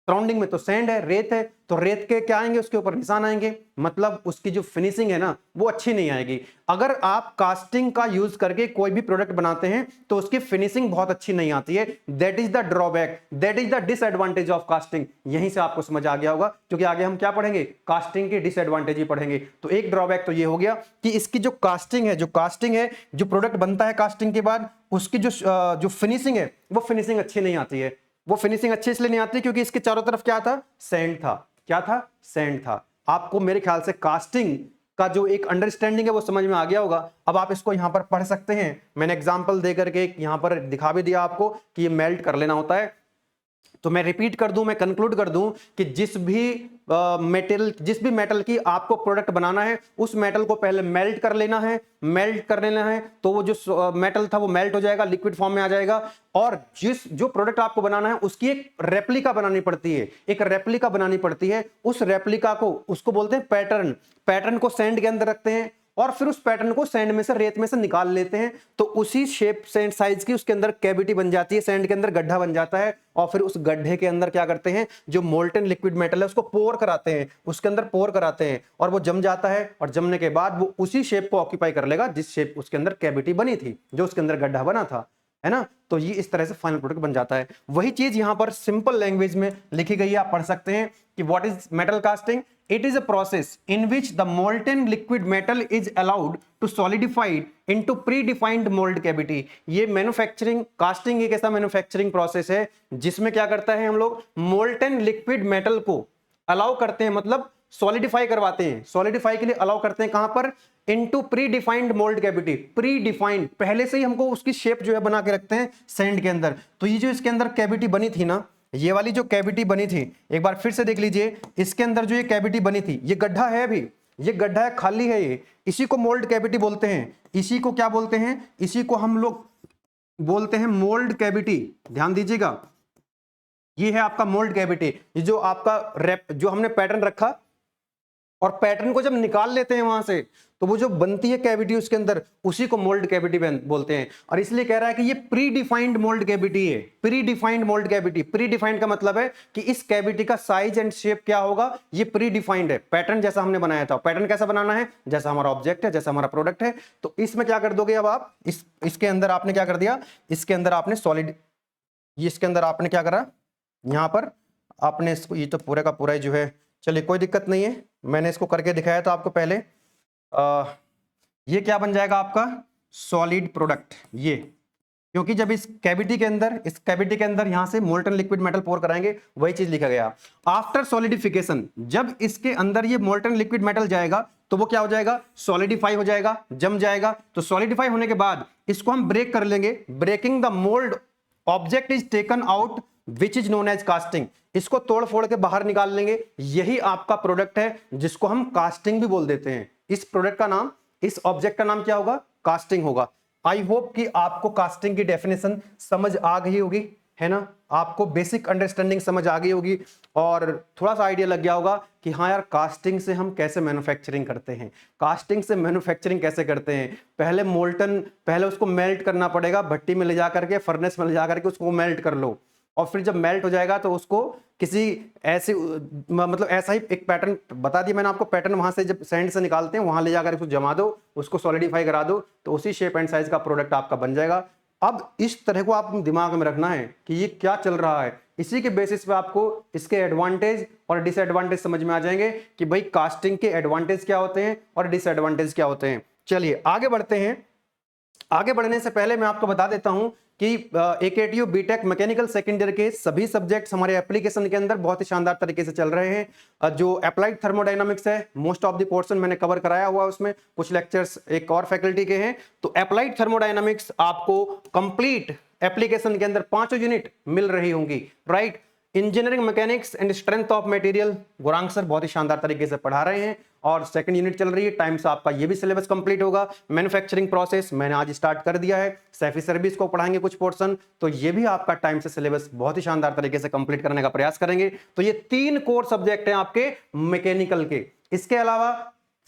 सराउंडिंग में तो सैंड है, रेत है, तो रेत के क्या आएंगे, उसके ऊपर निशान आएंगे, मतलब उसकी जो फिनिशिंग है ना वो अच्छी नहीं आएगी। अगर आप कास्टिंग का यूज करके कोई भी प्रोडक्ट बनाते हैं तो उसकी फिनिशिंग बहुत अच्छी नहीं आती है, that is the drawback, that is the disadvantage of casting. यहीं से आपको समझ आ गया होगा, क्योंकि आगे हम क्या पढ़ेंगे, कास्टिंग के डिसएडवांटेज ही पढ़ेंगे। तो एक ड्रॉबैक तो ये हो गया कि इसकी जो कास्टिंग है, जो प्रोडक्ट बनता है कास्टिंग के बाद, उसकी जो फिनिशिंग है वो फिनिशिंग अच्छी नहीं आती है। वो फिनिशिंग अच्छी इसलिए नहीं आती क्योंकि इसके चारों तरफ क्या था, सैंड था। क्या था, सैंड था। आपको मेरे ख्याल से कास्टिंग का जो एक अंडरस्टैंडिंग है वो समझ में आ गया होगा। अब आप इसको यहां पर पढ़ सकते हैं, मैंने एग्जांपल दे करके यहां पर दिखा भी दिया आपको कि ये मेल्ट कर लेना होता है। तो मैं रिपीट कर दूं, मैं कंक्लूड कर दूं कि जिस भी मेटल की आपको प्रोडक्ट बनाना है, उस मेटल को पहले मेल्ट कर लेना है, तो वो जो मेटल था वो मेल्ट हो जाएगा, लिक्विड फॉर्म में आ जाएगा। और जो प्रोडक्ट आपको बनाना है उसकी एक रेप्लिका बनानी पड़ती है, उस रेप्लिका को, उसको बोलते हैं पैटर्न को सैंड के अंदर रखते हैं, और फिर उस पैटर्न को सैंड में से, रेत में से निकाल लेते हैं, तो उसी शेप सैंड साइज की उसके अंदर कैविटी बन जाती है, सैंड के अंदर गड्ढा बन जाता है, और फिर उस गड्ढे के अंदर क्या करते हैं, जो मोल्टन लिक्विड मेटल है उसको पोर कराते हैं, उसके अंदर पोर कराते हैं, और वो जम जाता है, और जमने के बाद वो उसी शेप को ऑक्यूपाई कर लेगा जिस शेप उसके अंदर कैविटी बनी थी, जो उसके अंदर गड्ढा बना था, है ना। तो ये इस तरह से फाइनल प्रोडक्ट बन जाता है। वही चीज यहां पर सिंपल लैंग्वेज में लिखी गई है, आप पढ़ सकते हैं कि what is metal casting. It is a process in which the molten liquid metal is allowed to solidify into predefined mold cavity। ये मैन्युफैक्चरिंग, कास्टिंग एक ऐसा मैन्युफैक्चरिंग प्रोसेस है जिसमें क्या करता है, हम लोग मोल्टन लिक्विड मेटल को अलाउ करते हैं, मतलब सॉलिडिफाई करवाते हैं, सॉलिडिफाई के लिए अलाउ करते हैं कहां पर, into pre defined mould cavity. Pre defined, पहले से ही हमको उसकी शेप जो है बना के रखते हैं सैंड के अंदर। तो ये जो इसके अंदर कैविटी बनी थी ना, ये वाली जो कैविटी बनी थी, एक बार फिर से देख लीजिए, इसके अंदर जो ये कैविटी बनी थी, ये गड्ढा है, अभी ये गड्ढा है, खाली है ये, इसी को मोल्ड कैविटी बोलते हैं। इसी को क्या बोलते हैं, इसी को हम लोग बोलते हैं मोल्ड कैविटी। ध्यान दीजिएगा, ये है आपका मोल्ड कैविटी। ये जो आपका जो हमने पैटर्न रखा और पैटर्न को जब निकाल लेते हैं वहां से, तो वो जो बनती है कैविटी उसके अंदर, उसी को मोल्ड कैविटी बोलते हैं। और इसलिए कह रहा है कि ये प्री डिफाइंड मोल्ड कैविटी है। Pre defined mould cavity, pre defined का मतलब है कि इस कैविटी का साइज एंड शेप क्या होगा, ये प्री डिफाइंड है। पैटर्न जैसा हमने बनाया था, पैटर्न कैसा बनाना है, जैसा हमारा ऑब्जेक्ट है, जैसा हमारा प्रोडक्ट है। तो इसमें क्या कर दोगे अब आप, इसके अंदर आपने क्या कर दिया, इसके अंदर आपने सॉलिड, ये इसके अंदर आपने क्या करा, यहां पर आपने इसको, ये तो पूरे का पूरा ही जो है, चलिए कोई दिक्कत नहीं है, मैंने इसको करके दिखाया था आपको पहले। ये क्या बन जाएगा आपका सॉलिड प्रोडक्ट, ये, क्योंकि जब इस कैविटी के अंदर यहां से मोल्टन लिक्विड मेटल पोर कराएंगे, वही चीज लिखा गया। आफ्टर सॉलिडिफिकेशन, जब इसके अंदर ये मोल्टन लिक्विड मेटल जाएगा तो वो क्या हो जाएगा, सॉलिडिफाई हो जाएगा, जम जाएगा। तो सॉलिडिफाई होने के बाद इसको हम ब्रेक कर लेंगे। Breaking the mould object is taken out which is known as casting. इसको तोड़ फोड़ के बाहर निकाल लेंगे, यही आपका प्रोडक्ट है, जिसको हम कास्टिंग भी बोल देते हैं। इस प्रोडक्ट का नाम, इस ऑब्जेक्ट का नाम क्या होगा, कास्टिंग होगा। आई होप कि आपको कास्टिंग की डेफिनेशन समझ आ गई होगी, है ना, आपको बेसिक अंडरस्टैंडिंग समझ आ गई होगी और थोड़ा सा आइडिया लग गया होगा कि हाँ यार, कास्टिंग से हम कैसे मैन्युफैक्चरिंग करते हैं, कास्टिंग से मैन्युफैक्चरिंग कैसे करते हैं। पहले उसको मेल्ट करना पड़ेगा, भट्टी में ले जा करके, फर्नेस में ले जा करके उसको मेल्ट कर लो, और फिर जब मेल्ट हो जाएगा तो उसको किसी ऐसे, मतलब ऐसा ही एक पैटर्न बता दिया मैंने आपको, पैटर्न वहां से जब सैंड से निकालते हैं, वहां ले जाकर उसको जमा दो, उसको सॉलिडिफाई करा दो, तो उसी शेप एंड साइज का प्रोडक्ट आपका बन जाएगा। अब इस तरह को आप दिमाग में रखना है कि ये क्या चल रहा है, इसी के बेसिस पे आपको इसके एडवांटेज और डिसएडवांटेज समझ में आ जाएंगे कि भाई कास्टिंग के एडवांटेज क्या होते हैं और डिसएडवांटेज क्या होते हैं। चलिए आगे बढ़ते हैं। आगे बढ़ने से पहले मैं आपको बता देता हूं कि AKTU BTech mechanical second year के सभी सब्जेक्ट्स हमारे एप्लीकेशन के अंदर बहुत ही शानदार तरीके से चल रहे हैं। जो अप्लाइड थर्मोडायनामिक्स है, मोस्ट ऑफ द पोर्शन मैंने कवर कराया हुआ, उसमें कुछ लेक्चर्स एक और फैकल्टी के हैं। तो अप्लाइड थर्मोडायनामिक्स आपको कंप्लीट एप्लीकेशन के अंदर 5 यूनिट मिल रही होंगी, right. Engineering mechanics and strength of material Gurang sir बहुत ही शानदार तरीके से पढ़ा रहे हैं, और सेकंड यूनिट चल रही है, टाइम से आपका ये भी सिलेबस कंप्लीट होगा। मैन्युफैक्चरिंग प्रोसेस मैंने आज स्टार्ट कर दिया है, सैफी सर्विस को पढ़ाएंगे कुछ पोर्शन, तो ये भी आपका टाइम से सिलेबस बहुत ही शानदार तरीके से कंप्लीट करने का प्रयास करेंगे। तो ये 3 कोर सब्जेक्ट हैं आपके मैकेनिकल के। इसके अलावा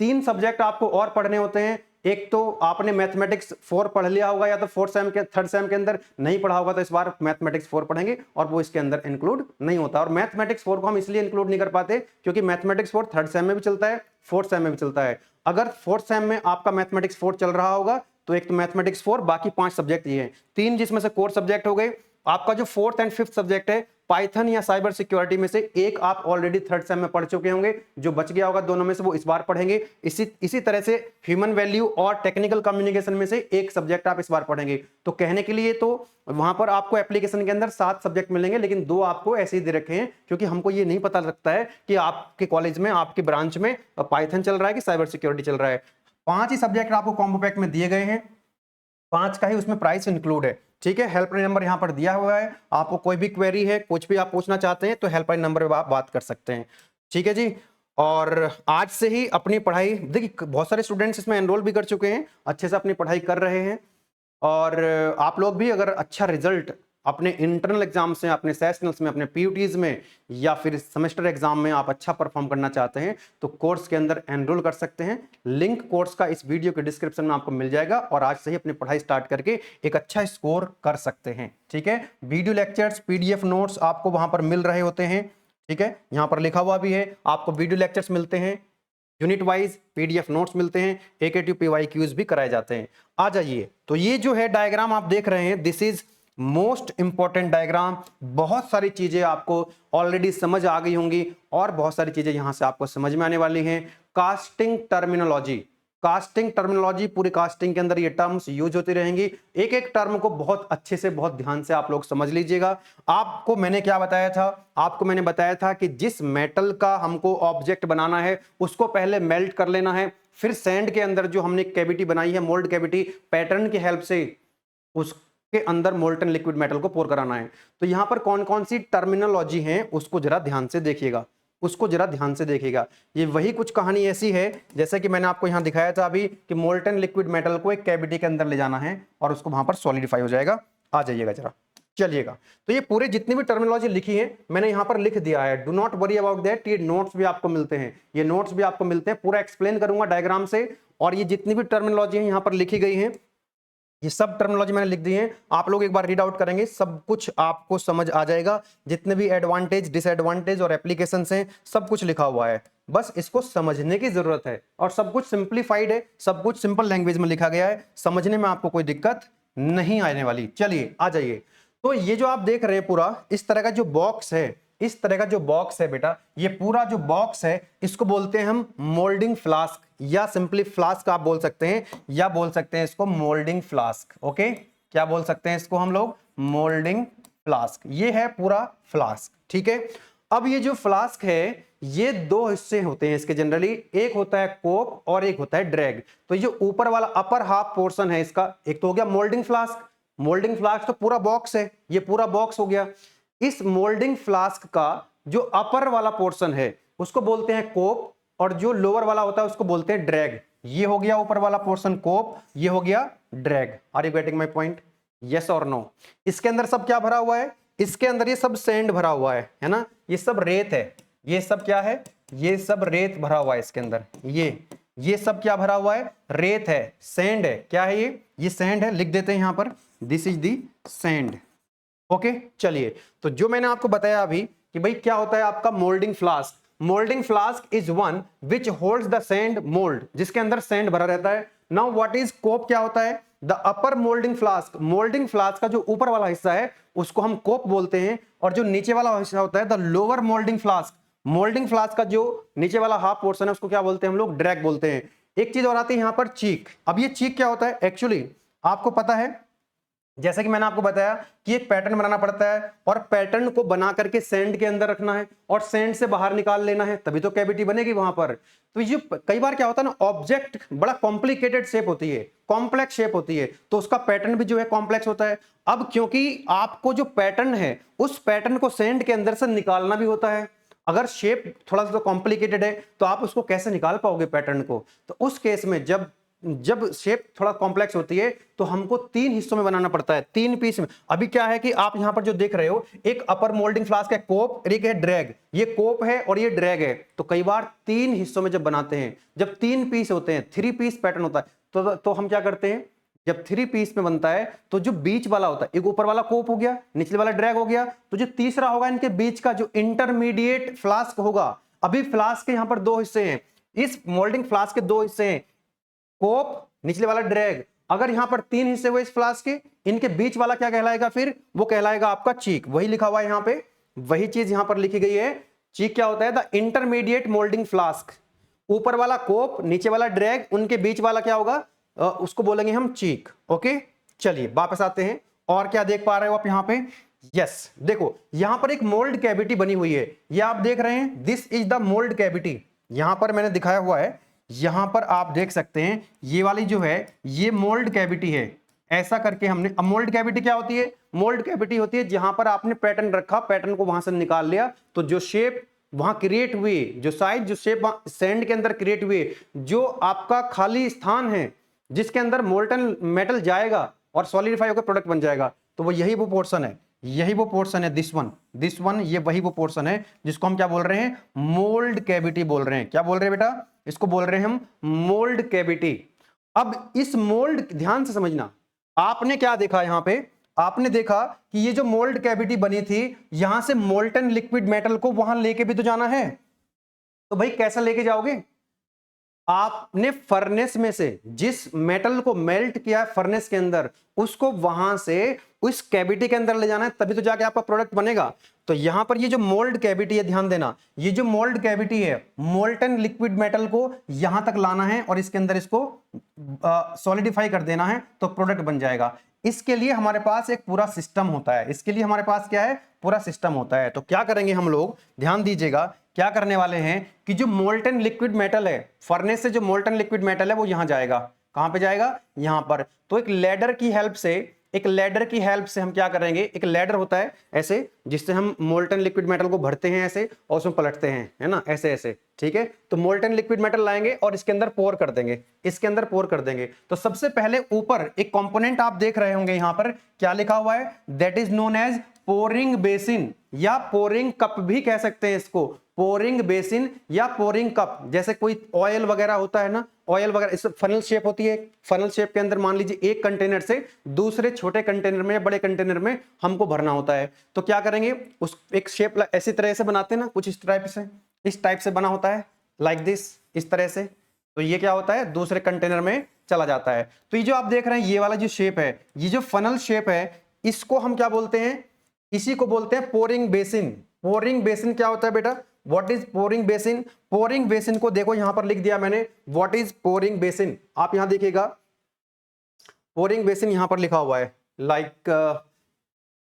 3 सब्जेक्ट आपको और पढ़ने होते हैं। एक तो आपने मैथमेटिक्स 4 पढ़ लिया होगा, या तो थर्ड सेम के अंदर नहीं पढ़ा होगा, तो इस बार मैथमेटिक्स 4 पढ़ेंगे, और वो इसके अंदर इंक्लूड नहीं होता। और मैथमेटिक्स 4 को हम इसलिए इंक्लूड नहीं कर पाते क्योंकि मैथमेटिक्स 4 थर्ड सेम में भी चलता है, फोर्थ सेम में भी चलता है। अगर फोर्थ सेम में आपका मैथमेटिक्स 4 चल रहा होगा तो एक तो मैथमेटिक्स 4, बाकी 5 सब्जेक्ट ये हैं, 3 जिसमें से कोर सब्जेक्ट हो गए। आपका जो 4th एंड 5th सब्जेक्ट है पाइथन या साइबर सिक्योरिटी में से एक आप ऑलरेडी थर्ड सेम में पढ़ चुके होंगे, जो बच गया होगा दोनों में से वो इस बार पढ़ेंगे। इसी तरह से ह्यूमन वैल्यू और टेक्निकल कम्युनिकेशन में से एक सब्जेक्ट आप इस बार पढ़ेंगे। तो कहने के लिए तो वहां पर आपको एप्लीकेशन के अंदर 7 सब्जेक्ट मिलेंगे, लेकिन 2 आपको ऐसे ही दे रखे हैं क्योंकि हमको ये नहीं पता लगता है कि आपके कॉलेज में, आपकी ब्रांच में पाइथन चल रहा है कि साइबर सिक्योरिटी चल रहा है। 5 ही सब्जेक्ट आपको कॉम्बो पैक में दिए गए हैं, 5 का ही उसमें प्राइस इंक्लूड है, ठीक है। हेल्पलाइन नंबर यहां पर दिया हुआ है, आपको कोई भी क्वेरी है, कुछ भी आप पूछना चाहते हैं तो हेल्पलाइन नंबर पे आप बात कर सकते हैं, ठीक है जी। और आज से ही अपनी पढ़ाई, देखिए बहुत सारे स्टूडेंट्स इसमें एनरोल भी कर चुके हैं, अच्छे से अपनी पढ़ाई कर रहे हैं। और आप लोग भी अगर अच्छा रिजल्ट अपने इंटरनल एग्जाम्स में, अपने सेशनल्स में, अपने पीयूटीज में, या फिर सेमेस्टर एग्जाम में आप अच्छा परफॉर्म करना चाहते हैं तो कोर्स के अंदर एनरोल कर सकते हैं। लिंक कोर्स का इस वीडियो के डिस्क्रिप्शन में आपको मिल जाएगा, और आज से ही अपनी पढ़ाई स्टार्ट करके एक अच्छा स्कोर कर सकते हैं, ठीक है। वीडियो लेक्चर्स, पीडीएफ नोट्स आपको वहां पर मिल रहे होते हैं, ठीक है। यहां पर लिखा हुआ भी है, आपको वीडियो लेक्चर्स मिलते हैं, यूनिट वाइज पीडीएफ नोट्स मिलते हैं, एकेटीयू पीवाईक्यूज भी कराए जाते हैं। आ जाइए, तो ये जो है डायग्राम आप देख रहे हैं, this is most important diagram. बहुत सारी चीजें आपको ऑलरेडी समझ आ गई होंगी और बहुत सारी चीजें यहां से आपको समझ में आने वाली हैं। कास्टिंग टर्मिनोलॉजी, कास्टिंग टर्मिनोलॉजी, पूरी कास्टिंग के अंदर ये टर्म्स यूज होती रहेंगी। एक एक टर्म को बहुत अच्छे से, बहुत ध्यान से आप लोग समझ लीजिएगा। आपको मैंने क्या बताया था, आपको मैंने बताया था कि जिस मेटल का हमको ऑब्जेक्ट बनाना है उसको पहले मेल्ट कर लेना है, फिर सैंड के अंदर जो हमने कैविटी बनाई है, मोल्ड कैविटी, पैटर्न की हेल्प से उसके अंदर मोल्टन लिक्विड मेटल को पोर कराना है। तो यहां पर कौन कौन सी टर्मिनोलॉजी है उसको जरा ध्यान से देखिएगा, उसको जरा ध्यान से देखिएगा। ये वही कुछ कहानी ऐसी है जैसे कि मैंने आपको यहां दिखाया था अभी कि मोल्टन लिक्विड मेटल को एक कैविटी के अंदर ले जाना है और उसको वहां पर सॉलिडिफाई हो जाएगा। आ जाइएगा जरा। चलिएगा, तो ये पूरे जितनी भी टर्मिनोलॉजी लिखी है मैंने यहाँ पर लिख दिया है, do not worry about that. ये नोट्स भी आपको मिलते हैं, ये नोट्स भी आपको मिलते हैं, पूरा एक्सप्लेन करूंगा डायग्राम से। और ये जितनी भी टर्मिनोलॉजी है यहाँ पर लिखी गई है, ये सब टर्मिनोलॉजी मैंने लिख दी है, आप लोग एक बार रीड आउट करेंगे सब कुछ आपको समझ आ जाएगा। जितने भी एडवांटेज, डिसएडवांटेज और एप्लीकेशंस हैं सब कुछ लिखा हुआ है, बस इसको समझने की जरूरत है। और सब कुछ सिंप्लीफाइड है, सब कुछ सिंपल लैंग्वेज में लिखा गया है, समझने में आपको कोई दिक्कत नहीं आने वाली। चलिए आ जाइए। तो ये जो आप देख रहे हैं पूरा इस तरह का जो बॉक्स है, इस तरह का जो बॉक्स है बेटा, ये पूरा जो बॉक्स है इसको बोलते हैं हम मोल्डिंग फ्लास्क, या सिंपली फ्लास्क आप बोल सकते हैं, या बोल सकते हैं इसको मोल्डिंग फ्लास्क। ओके, क्या बोल सकते हैं इसको हम लोग? Moulding flask. ये है पूरा फ्लास्क, ठीक है। अब ये जो फ्लास्क है ये दो हिस्से होते हैं इसके जनरली, एक होता है कोप और एक होता है ड्रैग। तो ये जो ऊपर वाला अपर हाफ पोर्शन है इसका, एक तो हो गया मोल्डिंग फ्लास्क। मोल्डिंग फ्लास्क तो पूरा बॉक्स है, ये पूरा बॉक्स हो गया। इस मोल्डिंग फ्लास्क का जो अपर वाला पोर्शन है उसको बोलते हैं कोप, और जो लोअर वाला होता है उसको बोलते हैं ड्रैग। ये हो गया ऊपर वाला पोर्शन कोप, ये हो गया drag. Are you getting my point? Yes और नो? इसके अंदर सब क्या भरा हुआ है? इसके अंदर ये सब सैंड भरा हुआ है ना, ये सब रेत है। ये सब क्या है? ये सब रेत भरा हुआ है इसके अंदर। ये सब क्या भरा हुआ है? रेत है, सैंड है। क्या है ये सैंड है, लिख देते हैं यहां पर, this is the sand. Okay, चलिए। तो जो मैंने आपको बताया अभी कि भाई क्या होता है आपका moulding flask. Moulding flask is one which holds the sand mould, जिसके अंदर सैंड भरा रहता है। नाउ व्हाट इज कोप? क्या होता है? The upper moulding flask. Moulding flask का जो ऊपर वाला हिस्सा है उसको हम कोप बोलते हैं, और जो नीचे वाला हिस्सा होता है the lower moulding flask. Moulding flask का जो नीचे वाला हाफ पोर्शन है उसको क्या बोलते हैं हम लोग? ड्रैग बोलते हैं। एक चीज और आती है यहाँ पर, चीक। अब ये चीक क्या होता है? एक्चुअली आपको पता है, जैसा कि मैंने आपको बताया कि एक पैटर्न बनाना पड़ता है, और पैटर्न को बना करके सैंड के अंदर रखना है और सैंड से बाहर निकाल लेना है, तभी तो कैविटी बनेगी वहां पर। तो ये कई बार क्या होता है ना, ऑब्जेक्ट बड़ा कॉम्प्लिकेटेड शेप होती है, कॉम्प्लेक्स शेप होती है, तो उसका पैटर्न भी जो है कॉम्प्लेक्स होता है। अब क्योंकि आपको जो पैटर्न है उस पैटर्न को सैंड के अंदर से निकालना भी होता है। अगर शेप थोड़ा सा कॉम्प्लिकेटेड है तो आप उसको कैसे निकाल पाओगे पैटर्न को? तो उस केस में जब शेप थोड़ा कॉम्प्लेक्स होती है तो हमको 3 हिस्सों में बनाना पड़ता है, 3 पीस में। अभी क्या है कि आप यहां पर जो देख रहे हो, एक अपर मोल्डिंग फ्लास्क है कोप, और एक है ड्रैग। ये कोप है और ये ड्रैग है। तो कई बार 3 हिस्सों में जब बनाते हैं, जब 3 पीस होते हैं, 3 पीस पैटर्न होता है, तो हम क्या करते हैं, जब 3 पीस में बनता है तो जो बीच वाला होता है, एक ऊपर वाला कोप हो गया, निचले वाला ड्रैग हो गया, तो जो तीसरा होगा इनके बीच का जो इंटरमीडिएट फ्लास्क होगा। अभी फ्लास्क के यहां पर 2 हिस्से हैं, इस मोल्डिंग फ्लास्क के 2 हिस्से हैं, कोप, निचले वाला ड्रैग। अगर यहां पर 3 हिस्से हुए इस फ्लास्क के, इनके बीच वाला क्या कहलाएगा? फिर वो कहलाएगा आपका चीक। वही लिखा हुआ है यहां पे, वही चीज यहां पर लिखी गई है। चीक क्या होता है? The intermediate moulding flask. ऊपर वाला कोप, नीचे वाला ड्रैग, उनके बीच वाला क्या होगा? उसको बोलेंगे हम चीक। ओके, चलिए वापस आते हैं। और क्या देख पा रहे हो आप यहां पे? यस, देखो यहां पर एक मोल्ड कैविटी बनी हुई है, ये आप देख रहे हैं, this is the mould cavity. यहां पर मैंने दिखाया हुआ है, यहां पर आप देख सकते हैं, ये वाली जो है ये मोल्ड कैविटी है। ऐसा करके हमने, अब मोल्ड कैविटी क्या होती है? मोल्ड कैविटी होती है जहां पर आपने पैटर्न रखा, पैटर्न को वहां से निकाल लिया, तो जो शेप वहां क्रिएट हुई, जो साइज, जो शेप सैंड के अंदर क्रिएट हुई, जो आपका खाली स्थान है जिसके अंदर मोल्टन मेटल जाएगा और सॉलिडिफाई होकर प्रोडक्ट बन जाएगा, तो वो यही वो पोर्शन है, यही वो पोर्शन है, दिस वन, ये वही वो पोर्शन है जिसको हम क्या बोल रहे हैं? मोल्ड कैविटी बोल रहे हैं। क्या बोल रहे हैं बेटा? इसको बोल रहे हैं हम मोल्ड कैविटी। अब इस मोल्ड, ध्यान से समझना, आपने क्या देखा यहां पे? आपने देखा कि ये जो मोल्ड कैविटी बनी थी, यहां से मोल्टन लिक्विड मेटल को वहां लेके भी तो जाना है। तो भाई कैसे लेके जाओगे? आपने फर्नेस में से जिस मेटल को मेल्ट किया है फर्नेस के अंदर, उसको वहां से उस कैविटी के अंदर ले जाना है, तभी तो जाके आपका प्रोडक्ट बनेगा। तो यहां पर ये जो मोल्ड कैविटी है, ध्यान देना, ये जो मोल्ड कैविटी है, मोल्टन लिक्विड मेटल को यहां तक लाना है और इसके अंदर इसको सॉलिडिफाई कर देना है, तो प्रोडक्ट बन जाएगा। इसके लिए हमारे पास एक पूरा सिस्टम होता है, इसके लिए हमारे पास क्या है? पूरा सिस्टम होता है। तो क्या करेंगे हम लोग, ध्यान दीजिएगा, क्या करने वाले हैं कि जो मोल्टन लिक्विड मेटल है, फर्नेस से जो मोल्टन लिक्विड मेटल है वो यहां जाएगा। कहां पे जाएगा? यहां पर। तो एक लैडर की हेल्प से, एक लैडर की हेल्प से हम क्या करेंगे, एक लैडर होता है ऐसे जिससे हम मोल्टन लिक्विड मेटल को भरते हैं ऐसे और उसमें पलटते हैं, है ना, ऐसे ऐसे, ठीक है। तो मोल्टन लिक्विड मेटल लाएंगे और इसके अंदर पोर कर देंगे, इसके अंदर पोर कर देंगे। तो सबसे पहले ऊपर एक कंपोनेंट आप देख रहे होंगे, यहां पर क्या लिखा हुआ है, that is known as pouring basin या पोरिंग कप भी कह सकते हैं इसको, पोरिंग बेसिन या पोरिंग कप। जैसे कोई ऑयल वगैरह होता है ना, ऑयल वगैरह, इस फनल शेप होती है, फनल शेप के अंदर मान लीजिए एक कंटेनर से दूसरे छोटे कंटेनर में या बड़े कंटेनर में हमको भरना होता है। तो क्या करेंगे, उस एक शेप ऐसी तरह से बनाते हैं ना, कुछ इस टाइप से बना होता है, लाइक दिस, इस तरह से। तो ये क्या होता है, दूसरे कंटेनर में चला जाता है। तो ये जो आप देख रहे हैं, ये वाला जो शेप है, ये जो फनल शेप है, इसको हम क्या बोलते हैं, इसी को बोलते हैं पोरिंग बेसिन। पोरिंग बेसिन क्या होता है बेटा, what is pouring basin? Pouring basin को देखो यहां पर लिख दिया मैंने, व्हाट इज पोरिंग बेसिन। आप यहां देखिएगा, पोरिंग बेसिन यहां पर लिखा हुआ है, लाइक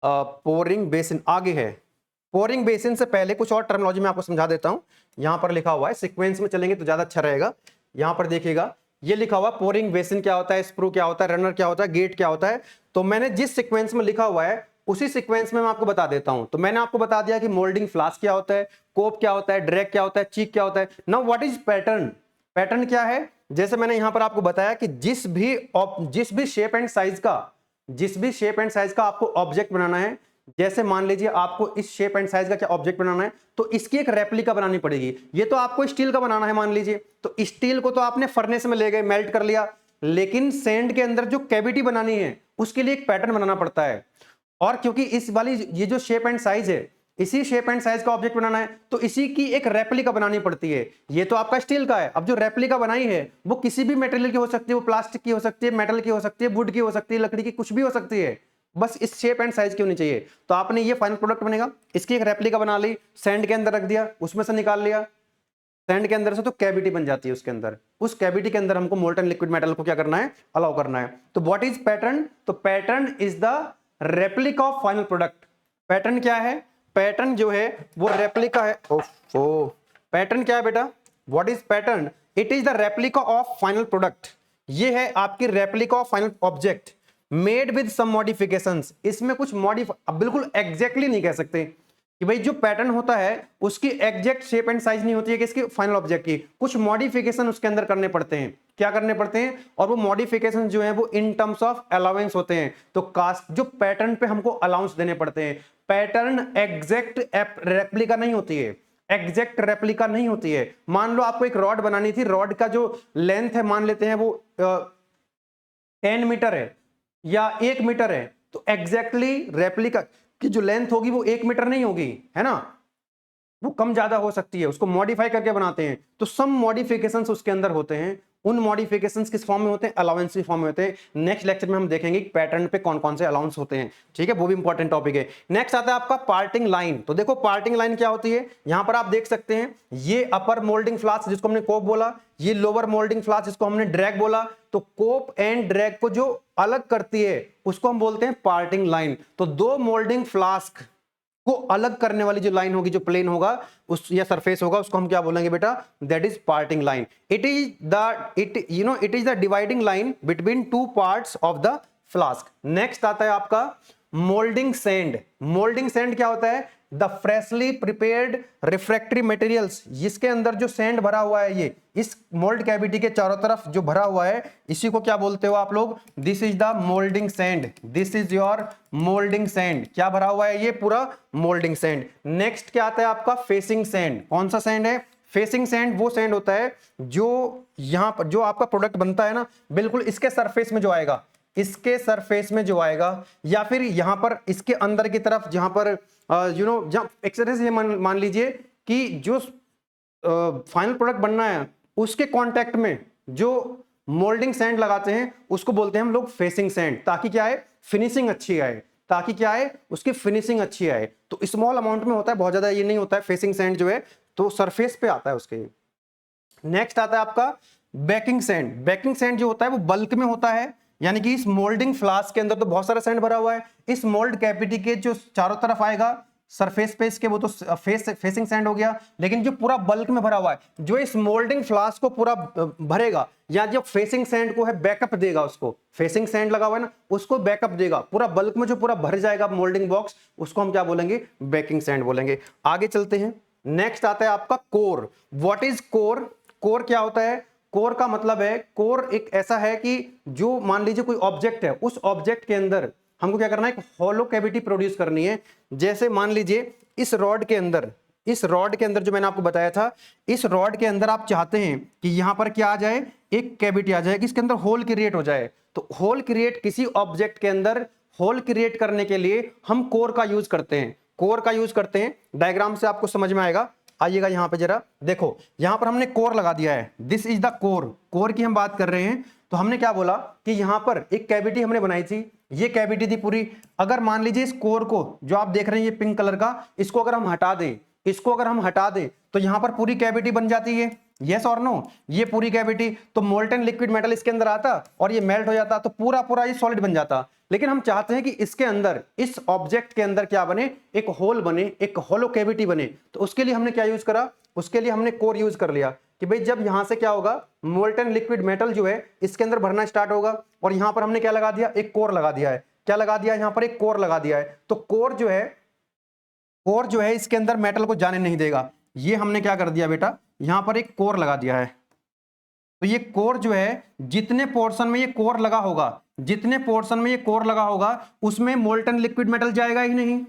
पोरिंग बेसिन आगे है। पोरिंग बेसिन से पहले कुछ और टर्मिनोलॉजी मैं आपको समझा देता हूं। यहां पर लिखा हुआ है, सीक्वेंस में चलेंगे तो ज्यादा अच्छा रहेगा। यहां पर देखिएगा, ये लिखा हुआ पोरिंग बेसिन क्या होता है, स्प्रू क्या होता है, रनर क्या होता है, गेट क्या होता है। तो मैंने जिस सीक्वेंस में लिखा हुआ है उसी सीक्वेंस में मैं आपको बता देता हूं। तो मैंने आपको बता दिया कि मोल्डिंग फ्लास्क क्या होता है, कोप क्या होता है, ड्रैग क्या होता है, चीक क्या होता है। Now what is pattern? Pattern क्या है, जैसे मैंने यहां पर आपको बताया कि जिस भी शेप एंड साइज का आपको ऑब्जेक्ट बनाना है, जैसे मान लीजिए आपको इस शेप एंड साइज का क्या ऑब्जेक्ट बनाना है, तो इसकी एक रेप्लिका बनानी पड़ेगी। ये तो आपको स्टील का बनाना है मान लीजिए, तो स्टील को तो आपने फर्नेस में ले गए, मेल्ट कर लिया, लेकिन सैंड के अंदर जो कैविटी बनानी है उसके लिए एक पैटर्न बनाना पड़ता है। और क्योंकि इस वाली ये जो शेप एंड साइज है, इसी शेप एंड साइज का ऑब्जेक्ट बनाना है, तो इसी की एक रेप्लिका बनानी पड़ती है। ये तो आपका स्टील का है, अब जो रेप्लिका बनाई है वो किसी भी मटेरियल की हो सकती है, वो प्लास्टिक की हो सकती है, मेटल की हो सकती है, वुड की हो सकती है, लकड़ी की, कुछ भी हो सकती है, बस इस शेप एंड साइज की होनी चाहिए। तो आपने ये फाइनल प्रोडक्ट बनेगा, इसकी एक रेप्लिका बना ली, सैंड के अंदर रख दिया, उसमें से निकाल लिया सैंड के अंदर से, तो कैविटी बन जाती है उसके अंदर। उस कैविटी के अंदर हमको मोल्टन लिक्विड मेटल को क्या करना है, अलाउ करना है। तो व्हाट इज पैटर्न? तो pattern is the replica of final product. Pattern क्या है? पैटर्न जो है वो रेप्लिका है। पैटर्न क्या है बेटा? What is pattern? It is the replica of final product. ये है आपकी replica of final object made with some modifications. इसमें कुछ अब बिल्कुल एग्जैक्टली नहीं कह सकते कि भाई जो पैटर्न होता है उसकी एग्जैक्ट शेप एंड साइज नहीं होती है कि इसके फाइनल ऑब्जेक्ट की, कुछ मॉडिफिकेशन उसके अंदर करने पड़ते हैं। क्या करने पड़ते हैं? और वो मॉडिफिकेशन जो है वो इन टर्म्स ऑफ अलाउंस होते हैं। तो कास्ट जो पैटर्न पे हमको अलाउंस देने पड़ते हैं। पैटर्न एग्जैक्ट रेप्लिका नहीं होती है, एग्जैक्ट रेप्लिका नहीं होती है। मान लो आपको एक रॉड बनानी थी, रॉड का जो लेंथ है मान लेते हैं वो 10 मीटर है या 1 मीटर है, तो एग्जैक्टली रेप्लिका की जो लेंथ होगी वो 1 मीटर नहीं होगी, है ना, वो कम ज्यादा हो सकती है, उसको मॉडिफाई करके बनाते हैं। तो सम मॉडिफिकेशंस उसके अंदर होते हैं। उन मॉडिफिकेशंस किस फॉर्म में होते हैं? अलाउंस की फॉर्म में होते हैं। नेक्स्ट लेक्चर में हम देखेंगे कि पैटर्न पे कौन कौन से अलाउंस होते हैं, ठीक है, वो भी इंपॉर्टेंट टॉपिक है। नेक्स्ट आता है आपका पार्टिंग लाइन। तो देखो पार्टिंग लाइन क्या होती है, यहां पर आप देख सकते हैं, ये अपर मोल्डिंग फ्लास्क जिसको हमने कोप बोला, ये लोअर मोल्डिंग फ्लास्क जिसको हमने ड्रैग बोला। तो कोप एंड ड्रैग को जो अलग करती है उसको हम बोलते हैं पार्टिंग लाइन। तो दो मोल्डिंग फ्लास्क को अलग करने वाली जो लाइन होगी, जो प्लेन होगा उस या सरफेस होगा, उसको हम क्या बोलेंगे बेटा? That is parting line. It is the dividing line between two parts of the flask. Next आता है आपका मोल्डिंग सैंड। मोल्डिंग सैंड क्या होता है? The freshly prepared refractory materials. जिसके अंदर जो सैंड भरा हुआ है, ये इस मोल्ड कैविटी के चारों तरफ जो भरा हुआ है, इसी को क्या बोलते हो आप लोग? This is the moulding sand. This is your moulding sand. क्या भरा हुआ है? ये पूरा मोल्डिंग सैंड। नेक्स्ट क्या आता है आपका? Facing sand. कौन सा सैंड है? फेसिंग सैंड वो सैंड होता है जो यहां पर जो आपका प्रोडक्ट बनता है ना, बिल्कुल इसके सरफेस में जो आएगा, इसके सरफेस में जो आएगा, या फिर यहां पर इसके अंदर की तरफ जहां पर जहां एक तरह से मान लीजिए कि जो फाइनल प्रोडक्ट बनना है उसके कांटेक्ट में जो मोल्डिंग सैंड लगाते हैं उसको बोलते हैं हम लोग फेसिंग सैंड। ताकि क्या है? फिनिशिंग अच्छी आए। ताकि क्या है? उसकी फिनिशिंग अच्छी आए। तो स्मॉल अमाउंट में होता है, बहुत ज्यादा ये नहीं होता है। फेसिंग सैंड जो है तो सरफेस पे आता है उसके। नेक्स्ट आता है आपका बेकिंग सैंड। बेकिंग सैंड जो होता है वो बल्क में होता है, यानी कि इस मोल्डिंग फ्लास्क के अंदर तो बहुत सारा सैंड भरा हुआ है, इस मोल्ड कैविटी के जो चारों तरफ आएगा सरफेस पे इसके वो तो फेसिंग सैंड हो गया, लेकिन जो पूरा बल्क में भरा हुआ है, जो इस मोल्डिंग फ्लास्क को पूरा भरेगा या जो फेसिंग सैंड को है बैकअप देगा, उसको फेसिंग सैंड लगा हुआ है ना, उसको बैकअप देगा पूरा बल्क में, जो पूरा भर जाएगा मोल्डिंग बॉक्स, उसको हम क्या बोलेंगे, बेकिंग सैंड बोलेंगे। आगे चलते हैं, नेक्स्ट आता है आपका core. What is core? Core क्या होता है? कोर का मतलब है, कोर एक ऐसा है कि जो मान लीजिए कोई ऑब्जेक्ट है, उस ऑब्जेक्ट के अंदर हमको क्या करना है, एक हॉलो कैविटी प्रोड्यूस करनी है। जैसे मान लीजिए इस रॉड के अंदर, इस रॉड के अंदर जो मैंने आपको बताया था, इस रॉड के अंदर आप चाहते हैं कि यहां पर क्या आ जाए, एक कैविटी आ जाए, कि इसके अंदर होल क्रिएट हो जाए। तो होल क्रिएट, किसी ऑब्जेक्ट के अंदर होल क्रिएट करने के लिए हम कोर का यूज करते हैं, कोर का यूज करते हैं। डायग्राम से आपको समझ में आएगा, आइएगा यहां पे जरा देखो, यहां पर हमने कोर लगा दिया है, this is the core, core की हम बात कर रहे हैं। तो हमने क्या बोला कि यहां पर एक कैविटी हमने बनाई थी, ये कैविटी थी पूरी। अगर मान लीजिए इस कोर को जो आप देख रहे हैं ये पिंक कलर का, इसको अगर हम हटा दें, इसको अगर हम हटा दें तो यहां पर पूरी कैविटी बन जाती है, यस और नो, ये पूरी कैविटी। तो मोल्टन लिक्विड मेटल इसके अंदर आता और ये मेल्ट हो जाता, तो पूरा पूरा ये सॉलिड बन जाता। लेकिन हम चाहते हैं कि इसके अंदर, इस ऑब्जेक्ट के अंदर क्या बने, एक होल बने, एक होलो कैविटी बने। तो उसके लिए हमने क्या यूज करा, उसके लिए हमने कोर यूज कर लिया कि भाई जब यहां से क्या होगा, मोल्टन लिक्विड मेटल जो है इसके अंदर भरना स्टार्ट होगा, और यहां पर हमने क्या लगा दिया, एक कोर लगा दिया है। क्या लगा दिया, यहां पर एक कोर लगा दिया है। तो कोर जो है इसके अंदर मेटल को जाने नहीं देगा। ये हमने क्या कर दिया बेटा, यहां पर एक कोर लगा दिया है। तो ये कोर जो है, जितने पोर्शन में ये कोर लगा होगा, जितने पोर्शन में ये कोर लगा होगा, उसमें मोल्टन लिक्विड मेटल जाएगा ही नहीं।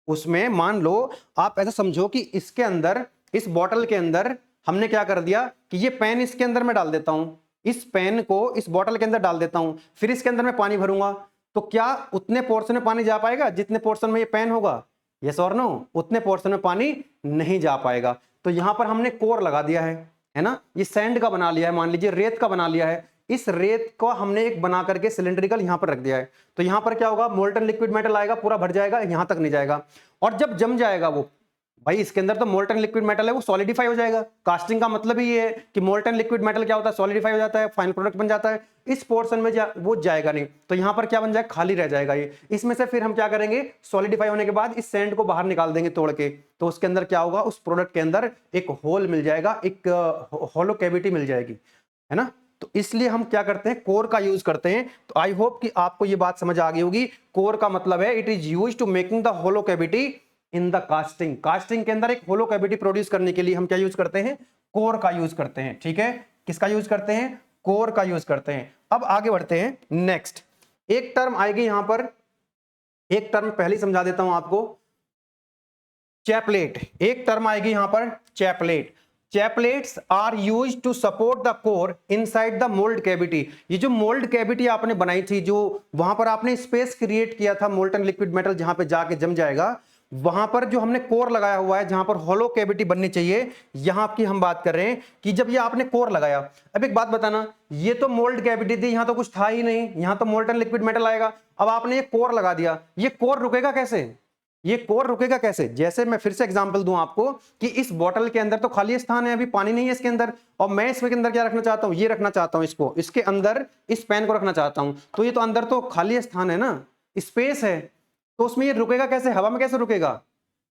उसमें मान लो आप ऐसा समझो कि इसके अंदर, इस बॉटल के अंदर हमने क्या कर दिया कि ये पेन इसके अंदर मैं डाल देता हूं, इस पेन को इस बॉटल के अंदर डाल देता हूं, फिर इसके अंदर मैं पानी भरूंगा। तो क्या उतने पोर्शन में पानी जा पाएगा जितने पोर्शन में ये पेन होगा, यस और नो? उतने पोर्शन में पानी नहीं जा पाएगा। तो यहां पर हमने कोर लगा दिया है ना, ये सैंड का बना लिया है, मान लीजिए रेत का बना लिया है, इस रेत को हमने एक बना करके सिलेंड्रिकल यहां पर रख दिया है। तो यहां पर क्या होगा, मोल्टन लिक्विड मेटल आएगा, पूरा भर जाएगा, यहां तक नहीं जाएगा। और जब जम जाएगा वो, भाई इसके अंदर तो मोल्टन लिक्विड मेटल है, वो सॉलिडिफाई हो जाएगा। कास्टिंग का मतलब ही ये है कि मोल्टन लिक्विड मेटल क्या होता है, सॉलिडिफाई हो जाता है, फाइनल प्रोडक्ट बन जाता है। इस पोर्शन में वो जाएगा नहीं, तो यहां पर क्या बन जाएगा, खाली रह जाएगा ये। इसमें से फिर हम क्या करेंगे, सॉलिडिफाई होने के बाद इस सैंड को बाहर निकाल देंगे तोड़ के, तो उसके अंदर क्या होगा, उस प्रोडक्ट के अंदर एक होल मिल जाएगा, एक होलो कैविटी मिल जाएगी, है ना। तो इसलिए हम क्या करते हैं, कोर का यूज करते हैं। तो आई होप कि आपको ये बात समझ आ गई होगी। कोर का मतलब है it is used to making the hollow cavity in the casting. Casting के अंदर एक होलो कैविटी प्रोड्यूस करने के लिए हम क्या यूज करते हैं, कोर का यूज करते हैं। ठीक है, किसका यूज करते हैं, कोर का यूज करते हैं। अब आगे बढ़ते हैं, नेक्स्ट एक टर्म आएगी यहां पर, एक टर्म पहले समझा देता हूं आपको, चैपलेट। एक टर्म आएगी यहां पर, chaplet. Chaplets are used to support the core inside the mould cavity. ये जो मोल्ड कैविटी आपने बनाई थी, जो वहां पर आपने स्पेस क्रिएट किया था मोल्टन लिक्विड मेटल जहां पे जाके जम जाएगा, वहां पर जो हमने कोर लगाया हुआ है, जहां पर होलो कैविटी बननी चाहिए, यहां की हम बात कर रहे हैं कि जब ये आपने कोर लगाया। अब एक बात बताना, ये तो मोल्ड कैविटी थी, यहां तो कुछ था ही नहीं, यहां तो मोल्टन लिक्विड मेटल आएगा। अब आपने ये कोर लगा दिया, ये कोर रुकेगा कैसे, ये कोर रुकेगा कैसे? जैसे मैं फिर से एग्जांपल दूं आपको कि इस बोतल के अंदर तो खाली स्थान है, अभी पानी नहीं है इसके अंदर, और मैं इसके अंदर क्या रखना चाहता हूं, ये रखना चाहता हूं, इसको, इसके अंदर इस पेन को रखना चाहता हूं। तो ये तो अंदर तो खाली स्थान है ना, स्पेस है, तो उसमें ये रुकेगा कैसे, हवा में कैसे रुकेगा?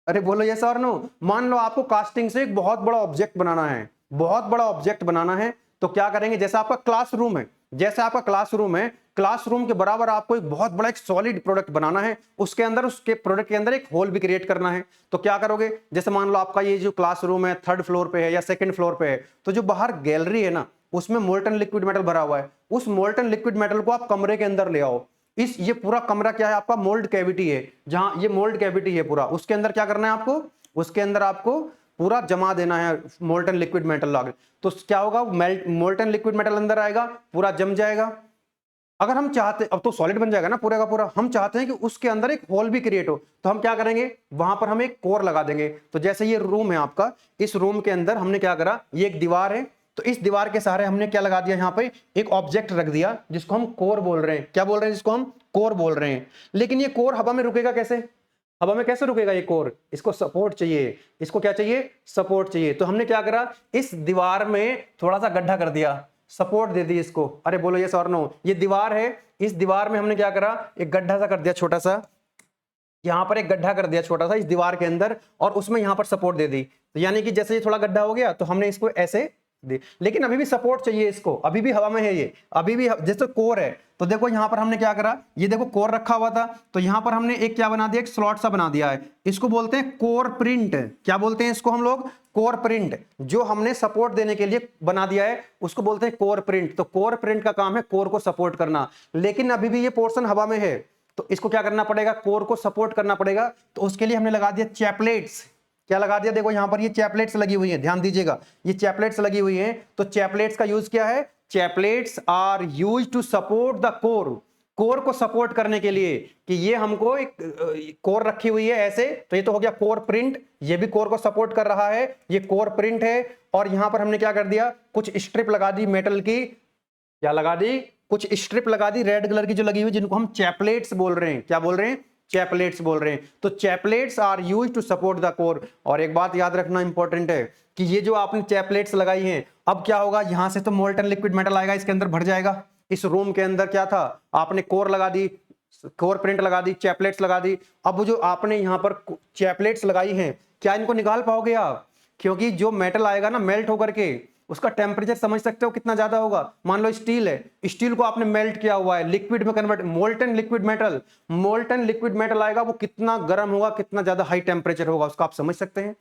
अरे बोलो यस और नो। मान लो आपको कास्टिंग से एक बहुत बड़ा ऑब्जेक्ट बनाना है, बहुत बड़ा ऑब्जेक्ट बनाना है, तो क्या करेंगे, जैसे आपका क्लासरूम है, जैसे आपका क्लासरूम है, क्लासरूम के बराबर आपको एक बहुत बड़ा एक सॉलिड प्रोडक्ट बनाना है, उसके अंदर, उसके प्रोडक्ट के अंदर एक होल भी क्रिएट करना है। तो क्या करोगे, जैसे मान लो आपका ये जो क्लासरूम है 3rd फ्लोर पे है या 2nd फ्लोर पे है, तो जो बाहर गैलरी है ना, उसमें मोल्टन लिक्विड मेटल भरा हुआ है, उस मोल्टन लिक्विड मेटल को आप कमरे के अंदर ले आओ। ये पूरा कमरा क्या है आपका, मोल्ड कैविटी है, जहां ये मोल्ड कैविटी है पूरा, उसके अंदर क्या करना है आपको, उसके अंदर आपको पूरा जमा देना है मोल्टन लिक्विड मेटल लाके। तो क्या होगा, मोल्टन लिक्विड मेटल अंदर आएगा, पूरा जम जाएगा। अगर हम चाहते, अब तो सॉलिड बन जाएगा ना पूरा का पूरा, हम चाहते हैं कि उसके अंदर एक होल भी क्रिएट हो, तो हम क्या करेंगे, वहां पर हम एक कोर लगा देंगे। तो जैसे ये रूम है आपका, इस रूम के अंदर हमने क्या करा, ये एक दीवार है, तो इस दीवार के सहारे हमने क्या लगा दिया, यहाँ पे एक ऑब्जेक्ट रख दिया जिसको हम कोर बोल रहे हैं। क्या बोल रहे हैं, जिसको हम कोर बोल रहे हैं। लेकिन ये कोर हवा में रुकेगा कैसे, हवा में कैसे रुकेगा ये कोर, इसको सपोर्ट चाहिए, इसको क्या चाहिए, सपोर्ट चाहिए। तो हमने क्या करा, इस दीवार में थोड़ा सा गड्ढा कर दिया, सपोर्ट दे दी इसको। अरे बोलो यस और नो। ये दीवार है, इस दीवार में हमने क्या करा, एक गड्ढा सा कर दिया छोटा सा, यहाँ पर एक गड्ढा कर दिया छोटा सा इस दीवार के अंदर और उसमें यहाँ पर सपोर्ट दे दी, तो यानी कि जैसे ये थोड़ा गड्ढा हो गया तो हमने इसको ऐसे दे, लेकिन अभी भी सपोर्ट चाहिए इसको, अभी भी हवा में है ये, अभी भी जैसे कोर है, तो देखो यहाँ पर हमने क्या करा, ये देखो कोर रखा हुआ था, तो यहाँ पर हमने एक क्या बना दिया, एक स्लॉट सा बना दिया है, इसको बोलते हैं कोर प्रिंट। क्या बोलते हैं इसको हम लोग? Core print. जो हमने सपोर्ट देने के लिए बना दिया है उसको बोलते हैं कोर प्रिंट। तो कोर प्रिंट का काम है कोर को सपोर्ट करना, लेकिन अभी भी ये पोर्शन हवा में है, तो इसको क्या करना पड़ेगा, कोर को सपोर्ट करना पड़ेगा। तो उसके लिए हमने लगा दिया चैपलेट्स। क्या लगा दिया, देखो यहां पर ये चैपलेट्स लगी हुई हैं, ध्यान दीजिएगा, ये चैपलेट्स लगी हुई हैं। तो चैपलेट्स का यूज क्या है, chaplets are use to support the core, core को सपोर्ट करने के लिए, कि ये हमको एक कोर रखी हुई है ऐसे, तो ये तो हो गया कोर प्रिंट, ये भी कोर को सपोर्ट कर रहा है, ये कोर प्रिंट है। और यहां पर हमने क्या कर दिया, कुछ स्ट्रिप लगा दी मेटल की, क्या लगा दी, कुछ स्ट्रिप लगा दी रेड कलर की जो लगी हुई, जिनको हम चैपलेट्स बोल रहे हैं। क्या बोल रहे हैं, चैपलेट्स बोल रहे हैं। तो chaplets are used to support the core. और एक बात याद रखना इंपॉर्टेंट है कि ये जो आपने चैपलेट्स लगाई हैं, अब क्या होगा, यहां से तो मोल्टन लिक्विड मेटल आएगा, इसके अंदर भर जाएगा। इस रूम के अंदर क्या था, आपने कोर लगा दी, कोर प्रिंट लगा दी, चैपलेट्स लगा दी। अब जो आपने यहां पर चैपलेट्स लगाई हैं, क्या इनको निकाल पाओगे आप? क्योंकि जो मेटल आएगा ना मेल्ट होकर के, उसका टेम्परेचर समझ सकते हो कितना ज्यादा होगा। मान लो स्टील है, स्टील को आपने मेल्ट किया हुआ है, लिक्विड में convert, molten liquid metal, molten liquid metal आएगा, वो कितना गर्म होगा, कितना ज्यादा हाई टेम्परेचर होगा, उसका आप समझ सकते हैं।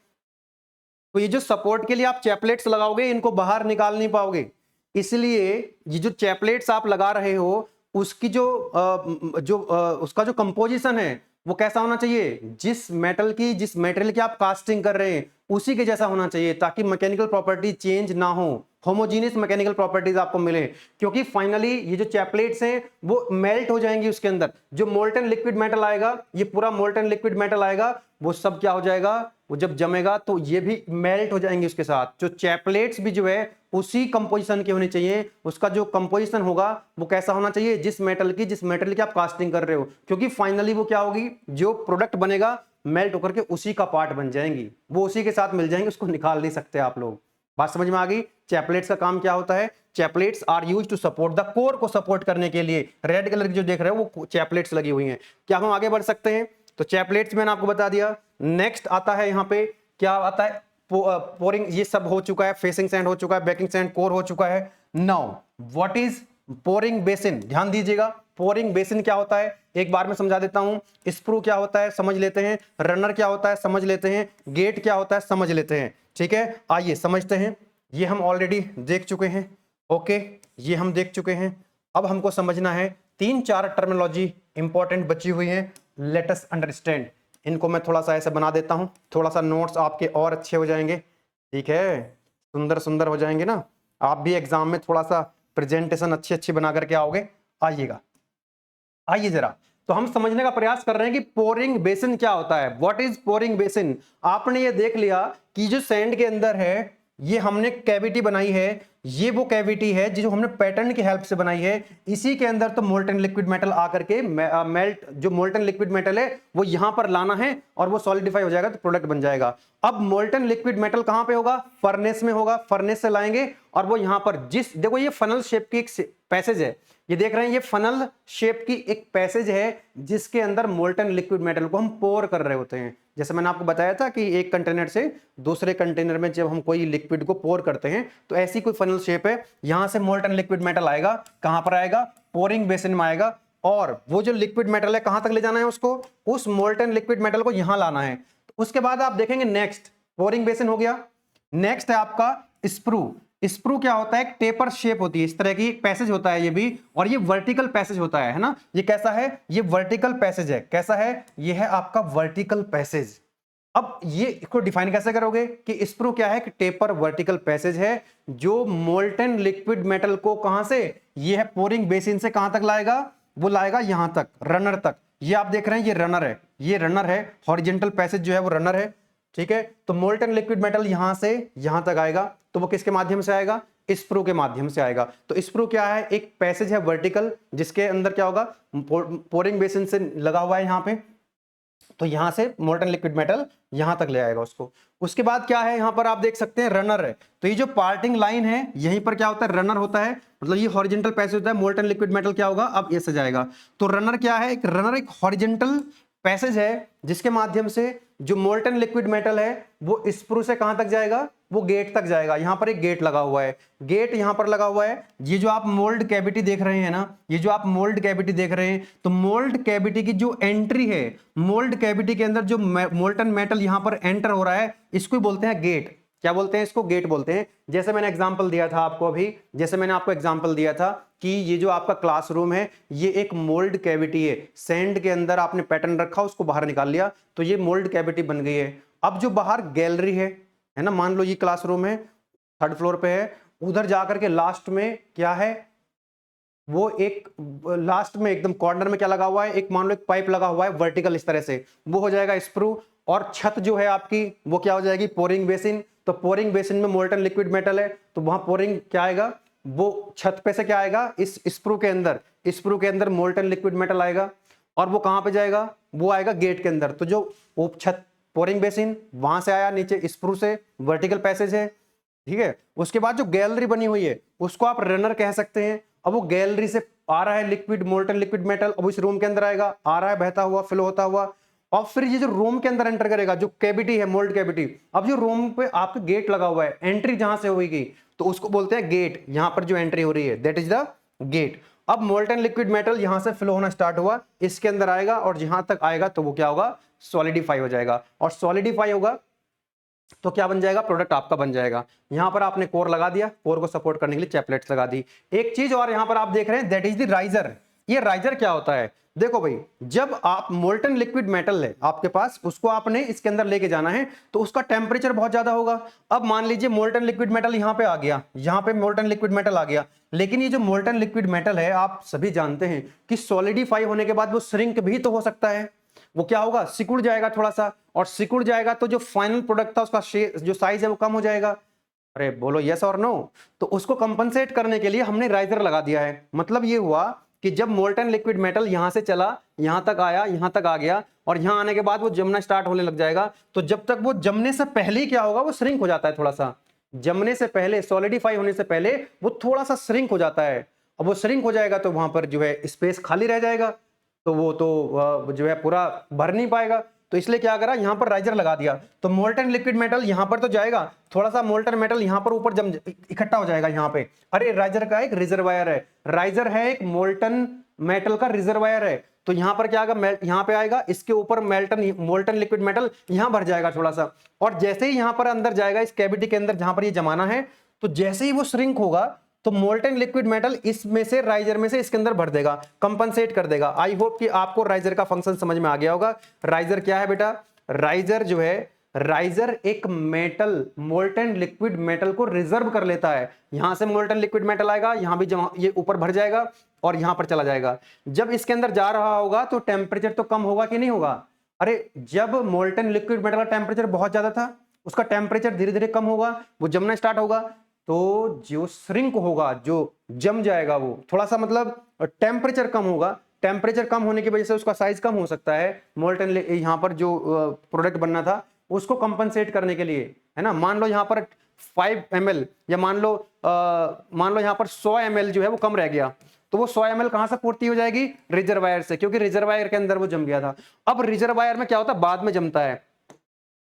तो ये जो सपोर्ट के लिए आप चैपलेट्स लगाओगे, इनको बाहर निकाल नहीं पाओगे, इसलिए ये जो चैपलेट्स आप लगा रहे हो, उसकी उसका जो कंपोजिशन है वो कैसा होना चाहिए, जिस मेटेरियल की आप कास्टिंग कर रहे हैं उसी के जैसा होना चाहिए, ताकि मैकेनिकल प्रॉपर्टी चेंज ना हो, होमोजीनियस मैकेनिकल प्रॉपर्टीज आपको मिले। क्योंकि फाइनली ये जो चैपलेट्स हैं वो मेल्ट हो जाएंगी उसके अंदर, जो मोल्टन लिक्विड मेटल आएगा, ये पूरा मोल्टन लिक्विड मेटल आएगा, वो सब क्या हो जाएगा, वो जब जमेगा तो ये भी मेल्ट हो जाएंगे उसके साथ। जो चैपलेट्स भी जो है उसी कंपोजिशन की होनी चाहिए, उसका जो कंपोजिशन होगा वो कैसा होना चाहिए, जिस मेटल की आप कास्टिंग कर रहे हो। क्योंकि फाइनली वो क्या होगी, जो प्रोडक्ट बनेगा मेल्ट होकर के उसी का पार्ट बन जाएंगी, वो उसी के साथ मिल जाएंगे, उसको निकाल नहीं सकते आप लोग। बात समझ में आ गई? चैपलेट्स का काम क्या होता है, chaplets are used to support the core, को सपोर्ट करने के लिए। रेड कलर की जो देख रहे हो वो चैपलेट्स लगी हुई हैं। क्या हम आगे बढ़ सकते हैं? तो चैपलेट्स मैंने आपको बता दिया। नेक्स्ट आता है यहाँ पे, क्या आता है, पोरिंग, ये सब हो चुका है, फेसिंग सैंड हो चुका है, बेकिंग सैंड, कोर हो चुका है। Now what is pouring basin? ध्यान दीजिएगा, पोरिंग बेसिन क्या होता है एक बार मैं समझा देता हूं। स्प्रू क्या होता है समझ लेते हैं, रनर क्या होता है समझ लेते हैं, गेट क्या होता है समझ लेते हैं। ठीक है, आइए समझते हैं। ये हम ऑलरेडी देख चुके हैं, ओके, ये हम देख चुके हैं। अब हमको समझना है 3-4 टर्मिनोलॉजी इंपॉर्टेंट बची हुई हैं, लेट अस अंडरस्टैंड। इनको मैं थोड़ा सा ऐसे बना देता हूं, थोड़ा सा नोट्स आपके और अच्छे हो जाएंगे। ठीक है, सुंदर सुंदर हो जाएंगे ना, आप भी एग्जाम में थोड़ा सा प्रेजेंटेशन अच्छी बना करके आओगे। आइएगा, आइए जरा, तो हम समझने का प्रयास कर रहे हैं कि पोरिंग बेसिन क्या होता है। What is pouring basin? आपने ये देख लिया कि जो सैंड के अंदर है, ये हमने कैविटी बनाई है, ये वो कैविटी है जो हमने पैटर्न की हेल्प से बनाई है। इसी के अंदर तो मोल्टन लिक्विड मेटल आकर के मेल्ट, जो मोल्टन लिक्विड मेटल है वो यहां पर लाना है और वो सॉलिडिफाई हो जाएगा, तो प्रोडक्ट बन जाएगा। अब मोल्टन लिक्विड मेटल कहां पे होगा, फर्नेस में होगा, फर्नेस से लाएंगे और वो यहां पर, जिस देखो ये फनल शेप की एक पैसेज है, ये देख रहे हैं, ये फनल शेप की एक पैसेज है जिसके अंदर मोल्टन लिक्विड मेटल को हम पोर कर रहे होते हैं। जैसे मैंने आपको बताया था कि एक कंटेनर से दूसरे कंटेनर में जब हम कोई लिक्विड को पोर करते हैं तो ऐसी कोई फनल शेप है, यहां से मोल्टन लिक्विड मेटल आएगा, कहां पर आएगा, पोरिंग बेसिन में आएगा। और वो जो लिक्विड मेटल है कहां तक ले जाना है उसको, उस मोल्टन लिक्विड मेटल को यहां लाना है। उसके बाद आप देखेंगे नेक्स्ट, पोरिंग बेसिन हो गया। नेक्स्ट है आपका स्प्रू। स्प्रू क्या होता है, एक टेपर शेप होती है, इस तरह की एक पैसेज होता है ये भी, और ये वर्टिकल पैसेज होता है ना। ये कैसा है, ये वर्टिकल पैसेज है। कैसा है, ये है आपका वर्टिकल पैसेज। अब ये इसको डिफाइन कैसे करोगे कि स्प्रू क्या है, कि टेपर वर्टिकल पैसेज है जो मोल्टन लिक्विड मेटल को कहां से, ये है पोरिंग बेसिन से कहां तक लाएगा, वो लाएगा यहां तक, रनर तक। ये आप देख रहे हैं, ये रनर है, ये रनर है, हॉरिजॉन्टल पैसेज जो है वो रनर है। ठीक है, तो मोल्टन लिक्विड मेटल यहां से यहां तक आएगा, तो वो किसके माध्यम से आएगा, स्प्रू के माध्यम से आएगा। तो स्प्रू क्या है, एक पैसेज है वर्टिकल, जिसके अंदर क्या होगा, पोरिंग बेसिन से लगा हुआ है यहां पे, तो यहां से मोल्टन लिक्विड मेटल यहां तक ले आएगा उसको। उसके बाद क्या है, यहां पर आप देख सकते हैं रनर है। तो ये जो पार्टिंग लाइन है यहीं पर क्या होता है, रनर होता है, मतलब ये हॉरिजॉन्टल पैसेज होता है, मोल्टन लिक्विड मेटल क्या होगा, अब ऐसे जाएगा। तो रनर क्या है, एक रनर एक हॉरिजॉन्टल पैसेज है जिसके माध्यम से जो मोल्टन लिक्विड मेटल है वो स्प्रू से कहां तक जाएगा, वो गेट तक जाएगा। यहां पर एक गेट लगा हुआ है, गेट यहां पर लगा हुआ है। ये जो आप मोल्ड कैविटी देख रहे हैं ना, ये जो आप मोल्ड कैविटी देख रहे हैं, तो मोल्ड कैविटी की जो एंट्री है, मोल्ड कैविटी के अंदर जो मोल्टन मेटल यहां पर एंटर हो रहा है, इसको बोलते हैं गेट। क्या बोलते हैं इसको? गेट बोलते हैं। जैसे मैंने एग्जांपल दिया था आपको अभी, जैसे मैंने आपको एग्जांपल दिया था कि ये जो आपका क्लासरूम है ये एक मोल्ड कैविटी है, सैंड के अंदर आपने पैटर्न रखा, उसको बाहर निकाल लिया तो ये मोल्ड कैविटी बन गई है। अब जो बाहर गैलरी है ना, मान लो ये क्लासरूम है, 3rd फ्लोर पे है, उधर जाकर के लास्ट में क्या है, वो एक लास्ट में एकदम कॉर्नर में क्या लगा हुआ है, एक मान लो एक पाइप लगा हुआ है वर्टिकल इस तरह से, वो हो जाएगा स्प्रू। और छत जो है आपकी वो क्या हो जाएगी, पोरिंग बेसिन। तो पोरिंग बेसिन में मोल्टन लिक्विड मेटल है तो वहां पोरिंग क्या आएगा, वो छत पे से क्या आएगा, इस स्प्रू के अंदर, स्प्रू के अंदर मोल्टन लिक्विड मेटल आएगा और वो कहां पे जाएगा, वो आएगा गेट के अंदर। तो जो वो छत पोरिंग बेसिन वहां से आया नीचे स्प्रू से, वर्टिकल पैसेज है, ठीक है। उसके बाद जो गैलरी बनी हुई है उसको आप रनर कह सकते हैं। अब वो गैलरी से आ रहा है लिक्विड, मोल्टन लिक्विड मेटल, अब इस रूम के अंदर आएगा, आ रहा है बहता हुआ, फ्लो होता हुआ, और फिर ये जो रूम के अंदर एंटर करेगा, जो कैविटी है मोल्ड कैविटी। अब जो रूम पे आपका गेट लगा हुआ है, एंट्री जहां से होगी तो उसको बोलते हैं गेट। यहां पर जो एंट्री हो रही है दैट इज द गेट। अब मोल्टन लिक्विड मेटल यहां से फ्लो होना स्टार्ट हुआ, इसके अंदर आएगा और जहां तक आएगा तो वो क्या होगा, सॉलिडिफाई हो जाएगा। और सॉलिडिफाई होगा तो क्या बन जाएगा, प्रोडक्ट आपका बन जाएगा। यहां पर आपने कोर लगा दिया, कोर को सपोर्ट करने के लिए चैपलेट्स लगा दी। एक चीज और यहां पर आप देख रहे हैं दैट इज द राइजर। ये राइजर क्या होता है, देखो भाई, जब आप मोल्टन लिक्विड मेटल है आपके पास, उसको आपने इसके अंदर लेके जाना है तो उसका टेम्परेचर बहुत ज्यादा होगा। अब मान लीजिए मोल्टन लिक्विड मेटल यहां पे आ गया, यहां पे मोल्टन लिक्विड मेटल आ गया, लेकिन ये जो मोल्टन लिक्विड मेटल है आप सभी जानते हैं कि सॉलिडिफाई होने के बाद वो श्रिंक भी तो हो सकता है। वो क्या होगा, सिकुड़ जाएगा थोड़ा सा, और सिकुड़ जाएगा तो जो फाइनल प्रोडक्ट था उसका जो साइज है वो कम हो जाएगा। अरे बोलो यस और नो। तो उसको कंपनसेट करने के लिए हमने राइजर लगा दिया है। मतलब ये हुआ कि जब मोल्टन लिक्विड मेटल यहां से चला, यहां तक आया, यहां तक आ गया, और यहां आने के बाद वो जमना स्टार्ट होने लग जाएगा। तो जब तक वो जमने से पहले ही क्या होगा, वो श्रिंक हो जाता है थोड़ा सा, जमने से पहले, सॉलिडिफाई होने से पहले वो थोड़ा सा श्रिंक हो जाता है। अब वो श्रिंक हो जाएगा तो वहां पर जो है स्पेस खाली रह जाएगा, तो वो तो जो है पूरा भर नहीं पाएगा। तो इसलिए क्या करा, यहां पर राइजर लगा दिया, तो मोल्टन लिक्विड मेटल यहां पर तो जाएगा, थोड़ा सा मोल्टन मेटल यहां पर ऊपर जम इकट्ठा हो जाएगा यहां पे। अरे राइजर का एक रिजर्वायर है, राइजर है एक मोल्टन मेटल का रिजर्वायर है। तो यहां पर क्या आएगा, यहां पे आएगा, इसके ऊपर मोल्टन लिक्विड मेटल यहां भर जाएगा थोड़ा सा, और जैसे ही यहां पर अंदर जाएगा इस कैविटी के अंदर जहां पर ये जमाना है, तो जैसे ही वो श्रिंक होगा तो मोल्टन लिक्विड मेटल इसमें से, राइजर में से इसके अंदर भर देगा, कंपनसेट कर देगा। आई होप कि आपको राइजर का फंक्शन समझ में आ गया होगा। राइजर क्या है बेटा, राइजर जो है, राइजर एक मेटल, मोल्टन लिक्विड मेटल को रिजर्व कर लेता है। यहां से मोल्टन लिक्विड मेटल आएगा, यहां भी ये ऊपर भर जाएगा और यहां पर चला जाएगा। जब इसके अंदर जा रहा होगा तो टेम्परेचर तो कम होगा कि नहीं होगा। अरे जब मोल्टन लिक्विड मेटल का टेम्परेचर बहुत ज्यादा था, उसका टेम्परेचर धीरे धीरे कम होगा, वो जमना स्टार्ट होगा, तो जो श्रिंक होगा, जो जम जाएगा, वो थोड़ा सा मतलब टेम्परेचर कम होगा। टेम्परेचर कम होने की वजह से उसका साइज कम हो सकता है। मोल्टन यहां पर जो प्रोडक्ट बनना था उसको कंपनसेट करने के लिए, है ना। मान लो यहां पर 5 ml, या मान लो यहां पर 100 ml जो है वो कम रह गया, तो वो 100 ml कहां से पूर्ति हो जाएगी, रिजर्वायर से, क्योंकि रिजर्वायर के अंदर वो जम गया था। अब रिजर्वायर में क्या होता है, बाद में जमता है।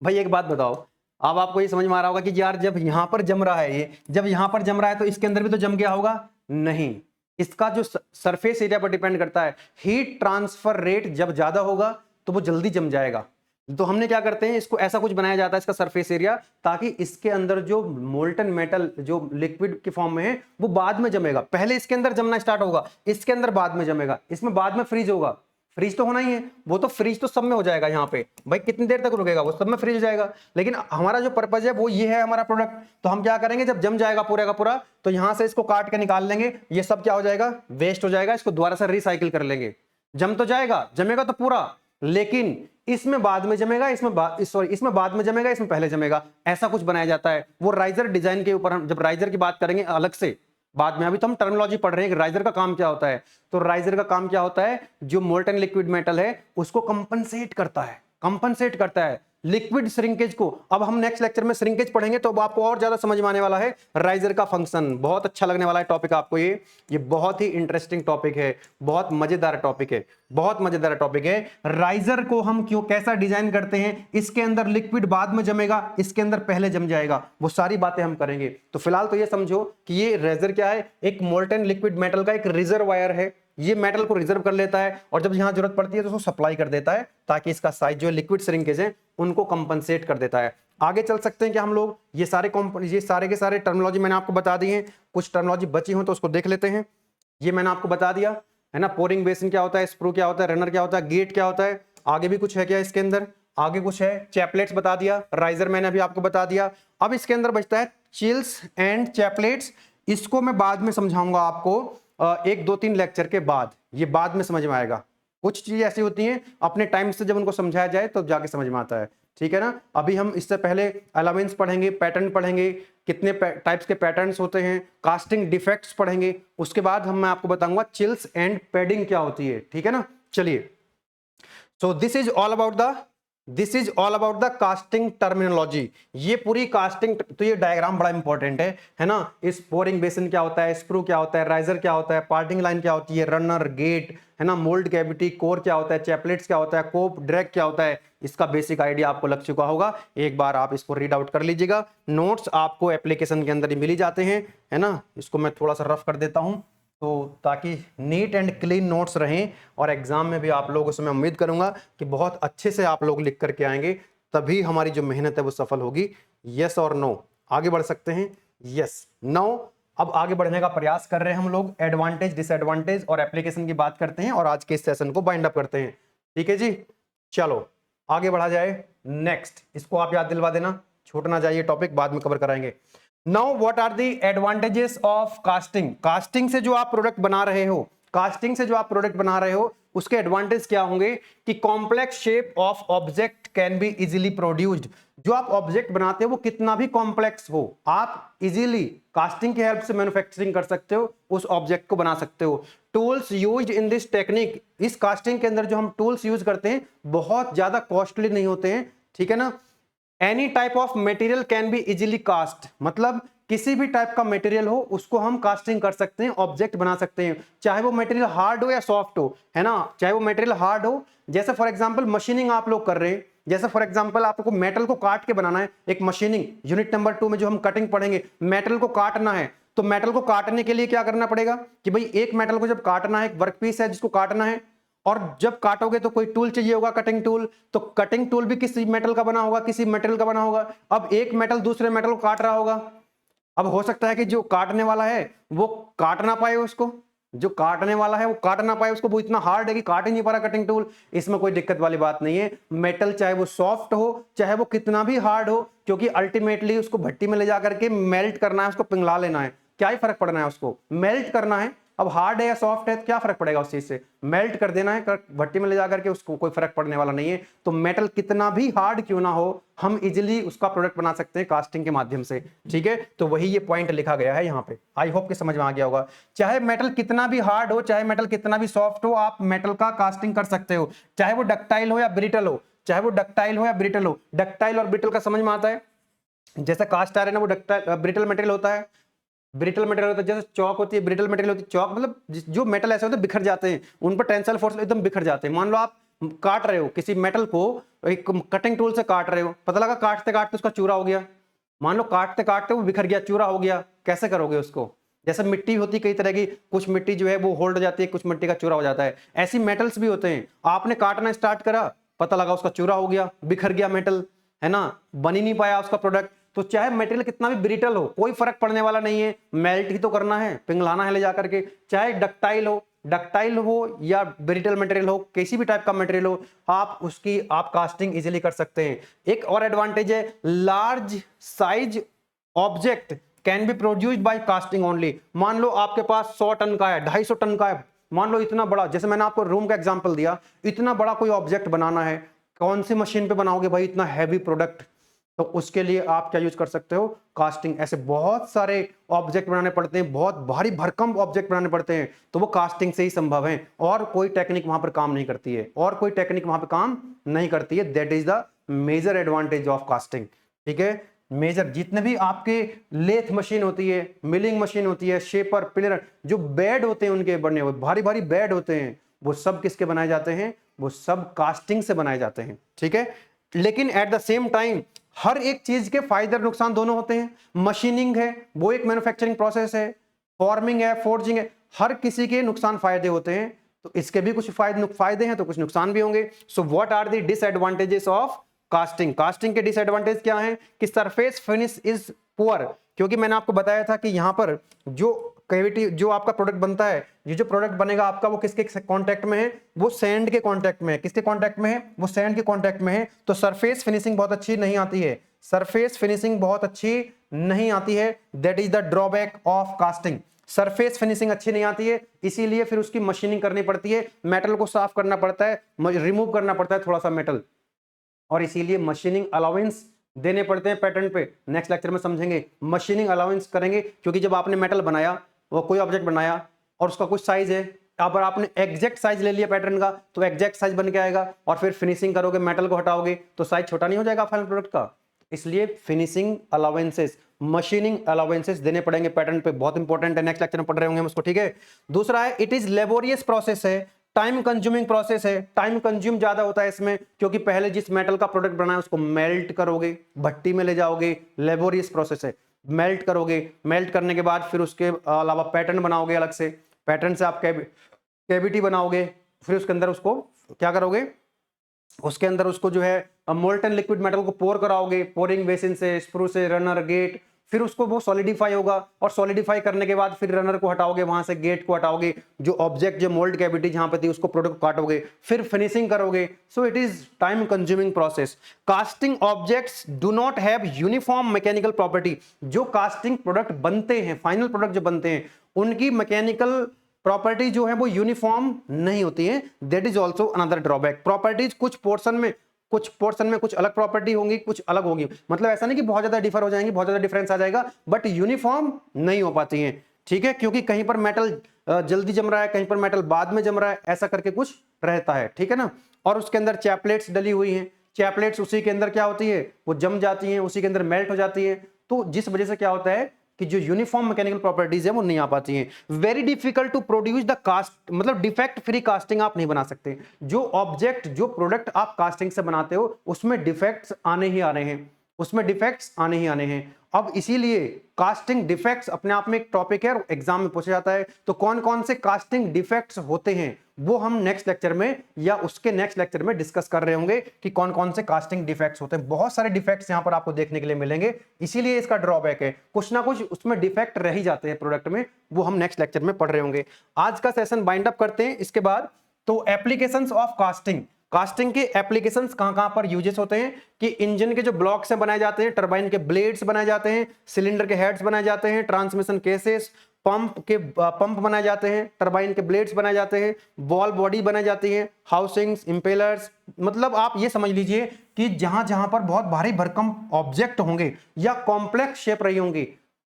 भाई एक बात बताओ, अब आपको ये समझ में आ रहा होगा कि यार जब यहां पर जम रहा है, ये जब यहां पर जम रहा है तो इसके अंदर भी तो जम गया होगा। नहीं, इसका जो सरफेस एरिया पर डिपेंड करता है। हीट ट्रांसफर रेट जब ज्यादा होगा तो वो जल्दी जम जाएगा। तो हमने क्या करते हैं, इसको ऐसा कुछ बनाया जाता है, इसका सरफेस एरिया, ताकि इसके अंदर जो मोल्टन मेटल जो लिक्विड के फॉर्म में है वो बाद में जमेगा। पहले इसके अंदर जमना स्टार्ट होगा, इसके अंदर बाद में जमेगा, इसमें बाद में फ्रीज होगा। फ्रीज तो होना ही है, वो तो फ्रीज तो सब में हो जाएगा। यहाँ पे भाई कितनी देर तक रुकेगा, वो सब में फ्रीज हो जाएगा। लेकिन हमारा जो पर्पज है वो ये है, हमारा प्रोडक्ट, तो हम क्या करेंगे, जब जम जाएगा पूरा का पूरा, तो यहां से इसको काट के निकाल लेंगे, ये सब क्या हो जाएगा, वेस्ट हो जाएगा। इसको दोबारा से रिसाइकिल कर लेंगे। जम तो जाएगा, जमेगा तो पूरा, लेकिन इसमें बाद में जमेगा, इसमें बाद में जमेगा, इसमें पहले जमेगा, ऐसा कुछ बनाया जाता है। वो राइजर डिजाइन के ऊपर हम जब राइजर की बात करेंगे अलग से बाद में, अभी तो हम टर्मिनोलॉजी पढ़ रहे हैं कि राइजर का काम क्या होता है। तो राइजर का काम क्या होता है, जो मोल्टन लिक्विड मेटल है उसको कंपनसेट करता है, कंपनसेट करता है। लिक्विड श्रिंकेज को। अब हम नेक्स्ट लेक्चर में श्रिंकेज पढ़ेंगे तो अब आपको और ज्यादा समझ में आने वाला है राइजर का फंक्शन। बहुत अच्छा लगने वाला है टॉपिक आपको, ये बहुत ही इंटरेस्टिंग टॉपिक है, बहुत मजेदार टॉपिक है, बहुत मजेदार टॉपिक है। राइजर को हम क्यों कैसा डिजाइन करते हैं, इसके अंदर लिक्विड बाद में जमेगा, इसके अंदर पहले जम जाएगा, वो सारी बातें हम करेंगे। तो फिलहाल तो ये समझो कि ये राइजर क्या है, एक मोल्टन लिक्विड मेटल का एक रिजर्वायर है। ये मेटल को रिजर्व कर लेता है और जब यहां जरूरत पड़ती है तो उसको सप्लाई कर देता है, ताकि इसका साइज जो लिक्विड श्रिंकेज है उनको कंपनसेट कर देता है। आगे चल सकते हैं कि हम लोग ये सारे के सारे टर्मिनोलॉजी मैंने आपको बता दी है। कुछ टर्मिनोलॉजी बची हो तो उसको देख लेते हैं। ये मैंने आपको बता दिया है ना, पोरिंग बेसिन क्या होता है, स्प्रू क्या होता है, रनर क्या होता है, गेट क्या होता है। आगे भी कुछ है क्या इसके अंदर, आगे कुछ है, चैपलेट्स बता दिया, राइजर मैंने अभी आपको बता दिया। अब इसके अंदर बचता है चिल्स एंड चैपलेट्स। इसको मैं बाद में समझाऊंगा आपको, 1-2-3 लेक्चर के बाद, ये बाद में समझ में आएगा। कुछ चीजें ऐसी होती हैं अपने टाइम से जब उनको समझाया जाए तो जाके समझ में आता है, ठीक है ना। अभी हम इससे पहले अलावेंस पढ़ेंगे, पैटर्न पढ़ेंगे, कितने टाइप्स के पैटर्न्स होते हैं, कास्टिंग डिफेक्ट्स पढ़ेंगे। उसके बाद मैं आपको बताऊंगा चिल्स एंड पैडिंग क्या होती है, ठीक है ना। चलिए, so this is all about the casting terminology. ये पूरी कास्टिंग, तो ये डायग्राम बड़ा इंपॉर्टेंट है ना। इस पोरिंग बेसिन क्या होता है, स्क्रू क्या होता है, राइजर क्या होता है, पार्टिंग लाइन क्या होती है, रनर, गेट है ना, मोल्ड कैविटी, कोर क्या होता है, चैपलेट्स क्या होता है, कोप ड्रैग क्या होता है, इसका बेसिक आइडिया आपको लग चुका होगा। एक बार आप इसको रीड आउट कर लीजिएगा। नोट्स आपको एप्लीकेशन के अंदर ही मिल जाते हैं, है ना। इसको मैं थोड़ा सा रफ कर देता हूं तो ताकि नीट एंड क्लीन नोट्स रहें, और एग्जाम में भी आप लोगों से मैं उम्मीद करूंगा कि बहुत अच्छे से आप लोग लिख करके आएंगे, तभी हमारी जो मेहनत है वो सफल होगी। यस और नो, आगे बढ़ सकते हैं। यस, नो, अब आगे बढ़ने का प्रयास कर रहे हैं हम लोग। एडवांटेज, डिसएडवांटेज और एप्लीकेशन की बात करते हैं और आज के इस सेशन को बाइंड अप करते हैं, ठीक है जी। चलो आगे बढ़ा जाए। नेक्स्ट, इसको आप याद दिलवा देना, छूट ना जाइए, टॉपिक बाद में कवर कराएंगे। Now what are the advantages of casting. Casting से जो आप प्रोडक्ट बना रहे हो, उसके एडवांटेज क्या होंगे कि complex shape of object can be easily produced. जो आप ऑब्जेक्ट बनाते हो वो कितना भी कॉम्प्लेक्स हो, आप इजीली कास्टिंग की हेल्प से मैन्युफैक्चरिंग कर सकते हो, उस ऑब्जेक्ट को बना सकते हो। Tools used in this technique, इस कास्टिंग के अंदर जो हम टूल्स यूज करते हैं बहुत ज्यादा कॉस्टली नहीं होते हैं, ठीक है ना। Any type of material can be easily cast, मतलब किसी भी टाइप का मटेरियल हो उसको हम कास्टिंग कर सकते हैं, ऑब्जेक्ट बना सकते हैं, चाहे वो मटेरियल हार्ड हो या सॉफ्ट हो, है ना। चाहे वो मटेरियल हार्ड हो, जैसे फॉर एग्जांपल मशीनिंग आप लोग कर रहे हैं, जैसे फॉर एग्जांपल आपको मेटल को काट के बनाना है, एक मशीनिंग यूनिट नंबर 2 में जो हम कटिंग पढ़ेंगे, मेटल को काटना है, तो मेटल को काटने के लिए क्या करना पड़ेगा कि भाई एक मेटल को जब काटना है, एक वर्कपीस है जिसको काटना है, और जब काटोगे तो कोई टूल चाहिए होगा, कटिंग टूल, तो कटिंग टूल भी किसी मेटल का बना होगा, किसी मटेरियल का बना होगा। अब एक मेटल दूसरे मेटल को काट रहा होगा, अब हो सकता है कि जो काटने वाला है वो काट ना पाए उसको, जो काटने वाला है वो काट ना पाए उसको, वो इतना हार्ड है कि काट ही नहीं पा रहा कटिंग टूल। इसमें कोई दिक्कत वाली बात नहीं है, मेटल चाहे वो सॉफ्ट हो चाहे वो कितना भी हार्ड हो, क्योंकि अल्टीमेटली उसको भट्टी में ले जाकर के मेल्ट करना है, उसको पिघला लेना है, क्या ही फर्क पड़ना है, उसको मेल्ट करना है। अब हार्ड है या सॉफ्ट है तो क्या फर्क पड़ेगा उस चीज से, मेल्ट कर देना है भट्टी में ले जाकर के, उसको कोई फर्क पड़ने वाला नहीं है। तो मेटल कितना भी हार्ड क्यों ना हो, हम इजीली उसका प्रोडक्ट बना सकते हैं कास्टिंग के माध्यम से, ठीक है। तो वही ये पॉइंट लिखा गया है यहाँ पे, आई होप कि समझ में आ गया होगा। चाहे मेटल कितना भी हार्ड हो, चाहे मेटल कितना भी सॉफ्ट हो, आप मेटल का कास्टिंग कर सकते हो, चाहे वो डक्टाइल हो या ब्रिटल हो, चाहे वो डक्टाइल हो या ब्रिटल हो। डक्टाइल और ब्रिटल का समझ में आता है, जैसे कास्ट आयरन है वो डक्टाइल ब्रिटल मटेरियल होता है, ब्रिटल मटेरियल होता है, जैसे चौक होती है ब्रिटल मटेरियल होती है। चौक मतलब जो मेटल ऐसे होते हैं बिखर जाते हैं, उन पर टेंसाइल फोर्स एकदम बिखर जाते हैं। मान लो आप काट रहे हो किसी मेटल को, एक कटिंग टूल से काट रहे हो, पता लगा काटते काटते उसका चूरा हो गया, मान लो काटते काटते वो बिखर गया, चूरा हो गया, कैसे करोगे उसको। जैसे मिट्टी होती कई तरह की, कुछ मिट्टी जो है वो होल्ड हो जाती है, कुछ मिट्टी का चूरा हो जाता है, ऐसी मेटल्स भी होते हैं। आपने काटना स्टार्ट करा, पता लगा उसका चूरा हो गया, बिखर गया मेटल, है ना, बन ही नहीं पाया उसका प्रोडक्ट। तो चाहे मटेरियल कितना भी ब्रिटल हो कोई फर्क पड़ने वाला नहीं है, मेल्ट ही तो करना है, पिघलाना है ले जाकर के। चाहे डक्टाइल हो या ब्रिटल मटेरियल हो, किसी भी टाइप का मटेरियल हो, आप कास्टिंग इजीली कर सकते हैं। एक और एडवांटेज है, large size object can be produced by casting only. मान लो आपके पास 100 टन का है, 250 टन का है, मान लो इतना बड़ा, जैसे मैंने आपको रूम का एग्जांपल दिया, इतना बड़ा कोई ऑब्जेक्ट बनाना है, कौन सी मशीन पे बनाओगे भाई इतना हैवी प्रोडक्ट, तो उसके लिए आप क्या यूज कर सकते हो, कास्टिंग। ऐसे बहुत सारे ऑब्जेक्ट बनाने पड़ते हैं, बहुत भारी भरकम ऑब्जेक्ट बनाने पड़ते हैं, तो वो कास्टिंग से ही संभव है, और कोई टेक्निक वहां पर काम नहीं करती है, that is the major advantage of casting. ठीक है, मेजर जितने भी आपके लेथ मशीन होती है, मिलिंग मशीन होती है, शेपर, पिलर, जो बेड होते हैं उनके बने हुए भारी भारी बेड होते हैं, वो सब किसके बनाए जाते हैं? वो सब कास्टिंग से बनाए जाते हैं। ठीक है, लेकिन एट द सेम टाइम हर एक चीज के फायदे और नुकसान दोनों होते हैं। मशीनिंग है वो एक मैन्युफैक्चरिंग प्रोसेस है, फॉर्मिंग है, फोर्जिंग है, हर किसी के नुकसान फायदे होते हैं। तो इसके भी कुछ फायदे हैं तो कुछ नुकसान भी होंगे। So what are the disadvantages of casting? Casting के डिसएडवांटेज क्या हैं? कि सरफेस फिनिश इज पुअर, क्योंकि मैंने आपको बताया था कि यहां पर जो कैविटी, जो आपका प्रोडक्ट बनता है, ये जो प्रोडक्ट बनेगा आपका, वो किसके कांटेक्ट में है? वो सैंड के कांटेक्ट में है। किसके कांटेक्ट में है? वो सैंड के कांटेक्ट में है। तो सरफेस फिनिशिंग बहुत अच्छी नहीं आती है, सरफेस फिनिशिंग बहुत अच्छी नहीं आती है। That is the drawback of casting. Surface finishing अच्छी नहीं आती है, इसीलिए फिर उसकी मशीनिंग करनी पड़ती है, मेटल को साफ करना पड़ता है, रिमूव करना पड़ता है थोड़ा सा मेटल, और इसीलिए मशीनिंग अलाउंस देने पड़ते हैं पैटर्न पे। नेक्स्ट लेक्चर में समझेंगे, मशीनिंग अलाउंस करेंगे, क्योंकि जब आपने मेटल बनाया, वो कोई ऑब्जेक्ट बनाया और उसका कुछ साइज है, अगर आपने एग्जैक्ट साइज ले लिया पैटर्न का तो एग्जैक्ट साइज बन के आएगा, और फिर फिनिशिंग करोगे, मेटल को हटाओगे तो साइज छोटा नहीं हो जाएगा फाइनल प्रोडक्ट का। इसलिए फिनिशिंग अलाउंसेस, मशीनिंग अलाउंसेस देने पड़ेंगे पैटर्न पे, बहुत इंपॉर्टेंट है, नेक्स्ट लेक्चर में पढ़ रहे होंगे हम उसको। ठीक है, दूसरा है इट इज लेबोरियस प्रोसेस है, टाइम कंज्यूमिंग प्रोसेस है। टाइम कंज्यूम ज्यादा होता है इसमें, क्योंकि पहले जिस मेटल का प्रोडक्ट बनाया उसको मेल्ट करोगे, भट्टी में ले जाओगे, लेबोरियस प्रोसेस है। मेल्ट करोगे, मेल्ट करने के बाद फिर उसके अलावा पैटर्न बनाओगे अलग से, पैटर्न से आप कैविटी बनाओगे, फिर उसके अंदर उसको क्या करोगे? उसके अंदर उसको जो है मोल्टन लिक्विड मेटल को पोर कराओगे, पोरिंग बेसिन से, स्प्रू से, रनर, गेट, फिर उसको वो सॉलिडिफाई होगा, और सॉलिडिफाई करने के बाद फिर रनर को हटाओगे, वहां से गेट को हटाओगे, जो ऑब्जेक्ट, जो मोल्ड कैविटी जहां पे थी उसको प्रोडक्ट काटोगे, फिर फिनिशिंग करोगे। So it is time consuming process. Casting objects do not have uniform mechanical property. जो कास्टिंग प्रोडक्ट बनते हैं, फाइनल प्रोडक्ट जो बनते हैं, उनकी मैकेनिकल प्रॉपर्टी जो है वो यूनिफॉर्म नहीं होती है। That is also another drawback. Properties कुछ पोर्शन में कुछ अलग प्रॉपर्टी होंगी, कुछ अलग होगी, मतलब ऐसा नहीं कि बहुत ज्यादा डिफर हो जाएंगी, बहुत ज्यादा डिफरेंस आ जाएगा, बट यूनिफॉर्म नहीं हो पाती हैं। ठीक है, क्योंकि कहीं पर मेटल जल्दी जम रहा है, कहीं पर मेटल बाद में जम रहा है, ऐसा करके कुछ रहता है। ठीक है ना, और उसके अंदर चैपलेट्स डली हुई हैं, चैपलेट्स उसी के अंदर क्या होती है, वो जम जाती हैं, उसी के अंदर मेल्ट हो जाती है, तो जिस वजह से क्या होता है कि जो यूनिफॉर्म मैकेनिकल प्रॉपर्टीज है वो नहीं आ पाती हैं। Very difficult to produce the cast, मतलब डिफेक्ट फ्री कास्टिंग आप नहीं बना सकते। जो ऑब्जेक्ट, जो प्रोडक्ट आप कास्टिंग से बनाते हो उसमें डिफेक्ट्स आने ही आने हैं, उसमें डिफेक्ट्स आने ही आने हैं। अब इसीलिए कास्टिंग डिफेक्ट्स अपने आप में एक टॉपिक है और एग्जाम में पूछा जाता है। तो कौन कौन से कास्टिंग डिफेक्ट्स होते हैं वो हम नेक्स्ट लेक्चर में या उसके नेक्स्ट लेक्चर में डिस्कस कर रहे होंगे कि कौन कौन से कास्टिंग डिफेक्ट्स होते हैं। बहुत सारे डिफेक्ट्स यहां पर आपको देखने के लिए मिलेंगे, इसीलिए इसका ड्रॉबैक है, कुछ ना कुछ उसमें डिफेक्ट रह ही जाते हैं प्रोडक्ट में, वो हम नेक्स्ट लेक्चर में पढ़ रहे होंगे। आज का सेशन बाइंड अप करते हैं इसके बाद। तो एप्लीकेशंस ऑफ कास्टिंग, कास्टिंग के एप्लीकेशंस कहां-कहां पर यूजेस होते हैं कि इंजन के जो ब्लॉक्स से बनाए जाते हैं, टरबाइन के ब्लेड्स बनाए जाते हैं, सिलेंडर के हेड्स बनाए जाते हैं, ट्रांसमिशन केसेस, पंप बनाए जाते हैं, टरबाइन के ब्लेड्स बनाए जाते हैं, बॉल बॉडी बनाई जाती है, हाउसिंग्स, इंपेलर्स। मतलब आप ये समझ लीजिए कि जहां जहां पर बहुत भारी भरकम ऑब्जेक्ट होंगे या कॉम्प्लेक्स शेप रही होंगी,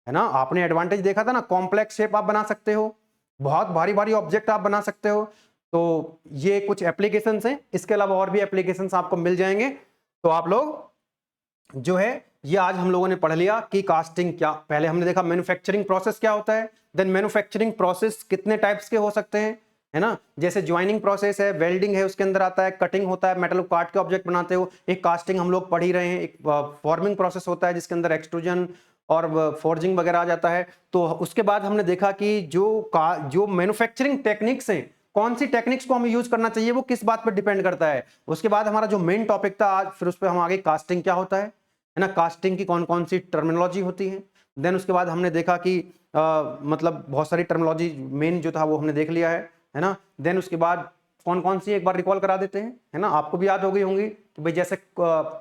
है ना, आपने एडवांटेज देखा था ना, कॉम्प्लेक्स शेप आप बना सकते हो, बहुत भारी भारी ऑब्जेक्ट आप बना सकते हो। तो ये कुछ एप्लीकेशंस हैं, इसके अलावा और भी एप्लीकेशंस आपको मिल जाएंगे। तो आप लोग जो है ये आज हम लोगों ने पढ़ लिया कि कास्टिंग क्या, पहले हमने देखा मैन्युफैक्चरिंग प्रोसेस क्या होता है, देन मैन्युफैक्चरिंग प्रोसेस कितने टाइप्स के हो सकते हैं, है ना, जैसे ज्वाइनिंग प्रोसेस है, वेल्डिंग है, उसके अंदर आता है, कटिंग होता है, मेटल को काट के ऑब्जेक्ट बनाते हो, एक कास्टिंग हम लोग पढ़ ही रहे हैं, एक फॉर्मिंग प्रोसेस होता है जिसके अंदर एक्सट्रूजन और फोर्जिंग वगैरह आ जाता है। तो उसके बाद हमने देखा कि जो मैन्युफैक्चरिंग टेक्निक्स हैं, कौन सी टेक्निक्स को हमें यूज करना चाहिए वो किस बात पर डिपेंड करता है। उसके बाद हमारा जो मेन टॉपिक था आज, फिर उस पर हम आगे कास्टिंग क्या होता है ना, कास्टिंग की कौन कौन सी टर्मिनोलॉजी होती है। देन उसके बाद हमने देखा कि मतलब बहुत सारी टर्मिनोलॉजी, मेन जो था वो हमने देख लिया है ना। देन उसके बाद कौन कौन सी एक बार रिकॉल करा देते हैं, है ना, आपको भी याद हो गई होंगी कि भाई जैसे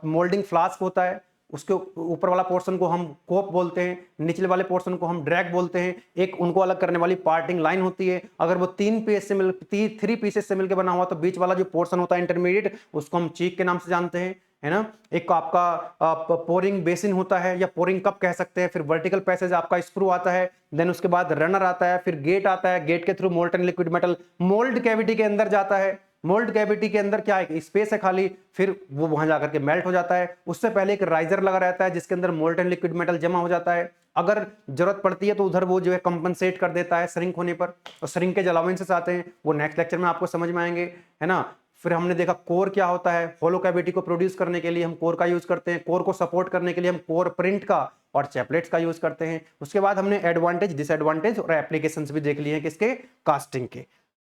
मोल्डिंग फ्लास्क होता है, उसके ऊपर वाला पोर्शन को हम कोप बोलते हैं, निचले वाले पोर्शन को हम ड्रैग बोलते हैं, एक उनको अलग करने वाली पार्टिंग लाइन होती है। अगर वो 3 पीसेस से मिलकर बना हुआ तो बीच वाला जो पोर्शन होता है इंटरमीडिएट, उसको हम चीक के नाम से जानते हैं, है ना। एक आपका पोरिंग बेसिन होता है या पोरिंग कप कह सकते हैं, फिर वर्टिकल पैसेज आपका स्क्रू आता है, देन उसके बाद रनर आता है, फिर गेट आता है, गेट के through molten liquid metal mould cavity के अंदर जाता है, मोल्ड कैविटी के अंदर क्या है, स्पेस है खाली, फिर वो वहां जाकर के मेल्ट हो जाता है। उससे पहले एक राइजर लगा रहता है जिसके अंदर मोल्टन लिक्विड मेटल जमा हो जाता है। अगर जरूरत पड़ती है तो उधर वो जो है कंपनसेट कर देता है श्रिंक होने पर, और श्रिंक के अलाउंसेस आते हैं, वो नेक्स्ट लेक्चर में आपको समझ में आएंगे, है ना। फिर हमने देखा कोर क्या होता है, होलो कैविटी को प्रोड्यूस करने के लिए हम कोर का यूज करते हैं, कोर को सपोर्ट करने के लिए हम कोर प्रिंट का और चैपलेट्स का यूज करते हैं। उसके बाद हमने एडवांटेज, डिसएडवांटेज और एप्लीकेशंस भी देख लिए हैं किसके, कास्टिंग के।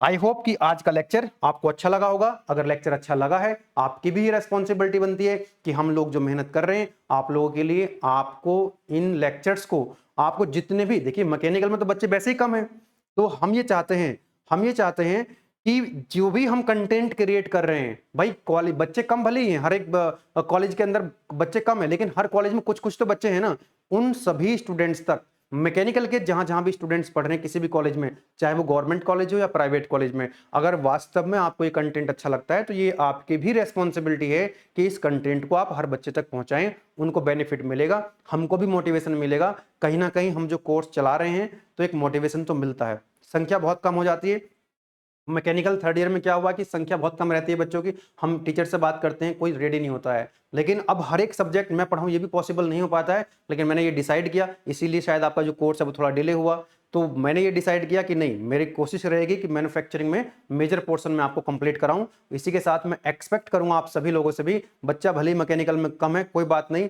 आई होप कि आज का लेक्चर आपको अच्छा लगा होगा। अगर लेक्चर अच्छा लगा है, आपकी भी रेस्पॉन्सिबिलिटी बनती है कि हम लोग जो मेहनत कर रहे हैं आप लोगों के लिए, आपको इन लेक्चर्स को, आपको जितने भी, देखिए मैकेनिकल में तो बच्चे वैसे ही कम है, तो हम ये चाहते हैं कि जो भी हम कंटेंट क्रिएट कर रहे हैं, भाई कॉलेज बच्चे कम भले ही हैं, हर एक कॉलेज के अंदर बच्चे कम है, लेकिन हर कॉलेज में कुछ कुछ तो बच्चे हैं ना, उन सभी स्टूडेंट्स तक, मैकेनिकल के जहां जहां भी स्टूडेंट्स पढ़ रहे हैं किसी भी कॉलेज में, चाहे वो गवर्नमेंट कॉलेज हो या प्राइवेट कॉलेज में, अगर वास्तव में आपको ये कंटेंट अच्छा लगता है तो ये आपकी भी रेस्पॉन्सिबिलिटी है कि इस कंटेंट को आप हर बच्चे तक पहुंचाएं, उनको बेनिफिट मिलेगा, हमको भी मोटिवेशन मिलेगा। कहीं ना कहीं हम जो कोर्स चला रहे हैं तो एक मोटिवेशन तो मिलता है। संख्या बहुत कम हो जाती है मैकेनिकल थर्ड ईयर में, क्या हुआ कि संख्या बहुत कम रहती है बच्चों की, हम टीचर से बात करते हैं कोई रेडी नहीं होता है, लेकिन अब हर एक सब्जेक्ट मैं पढ़ाऊं ये भी पॉसिबल नहीं हो पाता है, लेकिन मैंने ये डिसाइड किया, इसीलिए शायद आपका जो कोर्स है वो थोड़ा डिले हुआ, तो मैंने ये डिसाइड किया कि नहीं, मेरी कोशिश रहेगी कि मैन्युफैक्चरिंग में मेजर पोर्शन में आपको कंप्लीट कराऊं। इसी के साथ मैं एक्सपेक्ट करूंगा आप सभी लोगों से भी, बच्चा भले ही मैकेनिकल में कम है कोई बात नहीं,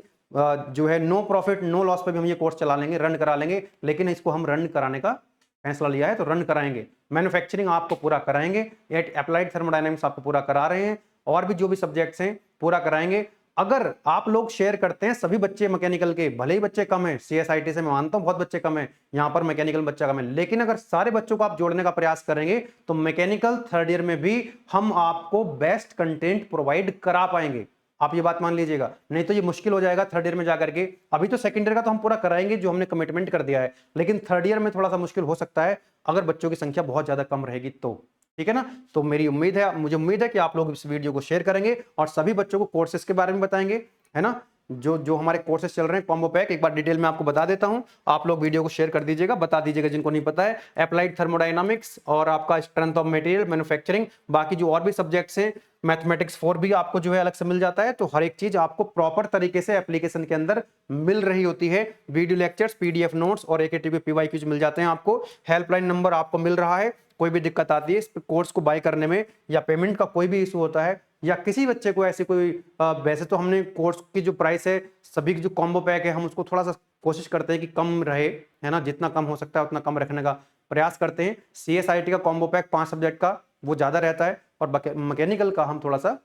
जो है नो प्रॉफिट नो लॉस पे भी हम ये कोर्स चला लेंगे, रन करा लेंगे, लेकिन इसको हम रन कराने का फैसला लिया है तो रन कराएंगे। मैन्युफैक्चरिंग आपको पूरा कराएंगे, अप्लाइड थर्मोडायनामिक्स आपको पूरा करा रहे हैं, और भी जो भी सब्जेक्ट्स हैं पूरा कराएंगे। अगर आप लोग शेयर करते हैं, सभी बच्चे मैकेनिकल के, भले ही बच्चे कम है, सीएसआईटी से मैं मानता हूं बहुत बच्चे कम है, यहां पर मैकेनिकल बच्चा कम है, लेकिन अगर सारे बच्चों को आप जोड़ने का प्रयास करेंगे तो मैकेनिकल थर्ड ईयर में भी हम आपको बेस्ट कंटेंट प्रोवाइड करा पाएंगे। आप ये बात मान लीजिएगा, नहीं तो ये मुश्किल हो जाएगा थर्ड ईयर में जाकर के। अभी तो सेकंड ईयर का तो हम पूरा कराएंगे जो हमने कमिटमेंट कर दिया है, लेकिन थर्ड ईयर में थोड़ा सा मुश्किल हो सकता है अगर बच्चों की संख्या बहुत ज्यादा कम रहेगी तो, ठीक है ना। तो मेरी उम्मीद है, मुझे उम्मीद है कि आप लोग इस वीडियो को शेयर करेंगे और सभी बच्चों को कोर्सेज के बारे में बताएंगे, है ना। जो जो हमारे कोर्सेज चल रहे हैं कॉम्बो पैक, एक बार डिटेल में आपको बता देता हूं, आप लोग वीडियो को शेयर कर दीजिएगा, बता दीजिएगा जिनको नहीं पता है। अप्लाइड थर्मोडायनामिक्स और आपका स्ट्रेंथ ऑफ मटेरियल, मैन्युफैक्चरिंग, बाकी जो और भी सब्जेक्ट्स हैं, मैथमेटिक्स 4 भी आपको जो है अलग से मिल जाता है, तो हर एक चीज आपको प्रॉपर तरीके से एप्लीकेशन के अंदर मिल रही होती है। वीडियो लेक्चर्स, पीडीएफ नोट्स और एकेटीवी पीवाईक्यूज मिल जाते हैं आपको। हेल्पलाइन नंबर आपको मिल रहा है, कोई भी दिक्कत आती है इस कोर्स को बाय करने में या पेमेंट का कोई भी इशू होता है, या किसी बच्चे को ऐसे कोई वैसे तो हमने कोर्स की जो प्राइस है, सभी की जो कॉम्बो पैक है, हम उसको थोड़ा सा कोशिश करते हैं कि कम रहे, है ना, जितना कम हो सकता है उतना कम रखने का प्रयास करते हैं। सीएसआईटी का कॉम्बो पैक 5 सब्जेक्ट का वो ज्यादा रहता है, और मैकेनिकल का हम थोड़ा सा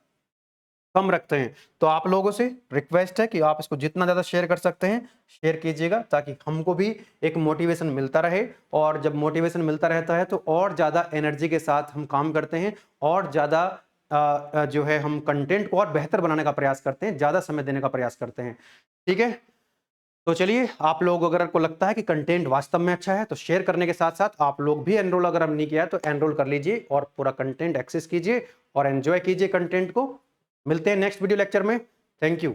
कम रखते हैं। तो आप लोगों से रिक्वेस्ट है कि आप इसको जितना ज्यादा शेयर कर सकते हैं शेयर कीजिएगा, ताकि हमको भी एक मोटिवेशन मिलता रहे, और जब मोटिवेशन मिलता रहता है तो और ज्यादा एनर्जी के साथ हम काम करते हैं, और ज्यादा जो है हम कंटेंट को और बेहतर बनाने का प्रयास करते हैं, ज्यादा समय देने का प्रयास करते हैं, ठीक है। तो चलिए, आप लोग अगर को लगता है कि कंटेंट वास्तव में अच्छा है तो शेयर करने के साथ साथ आप लोग भी एनरोल, अगर हम नहीं किया है तो एनरोल कर लीजिए और पूरा कंटेंट एक्सेस कीजिए और एंजॉय कीजिए कंटेंट को। मिलते हैं नेक्स्ट वीडियो लेक्चर में। Thank you.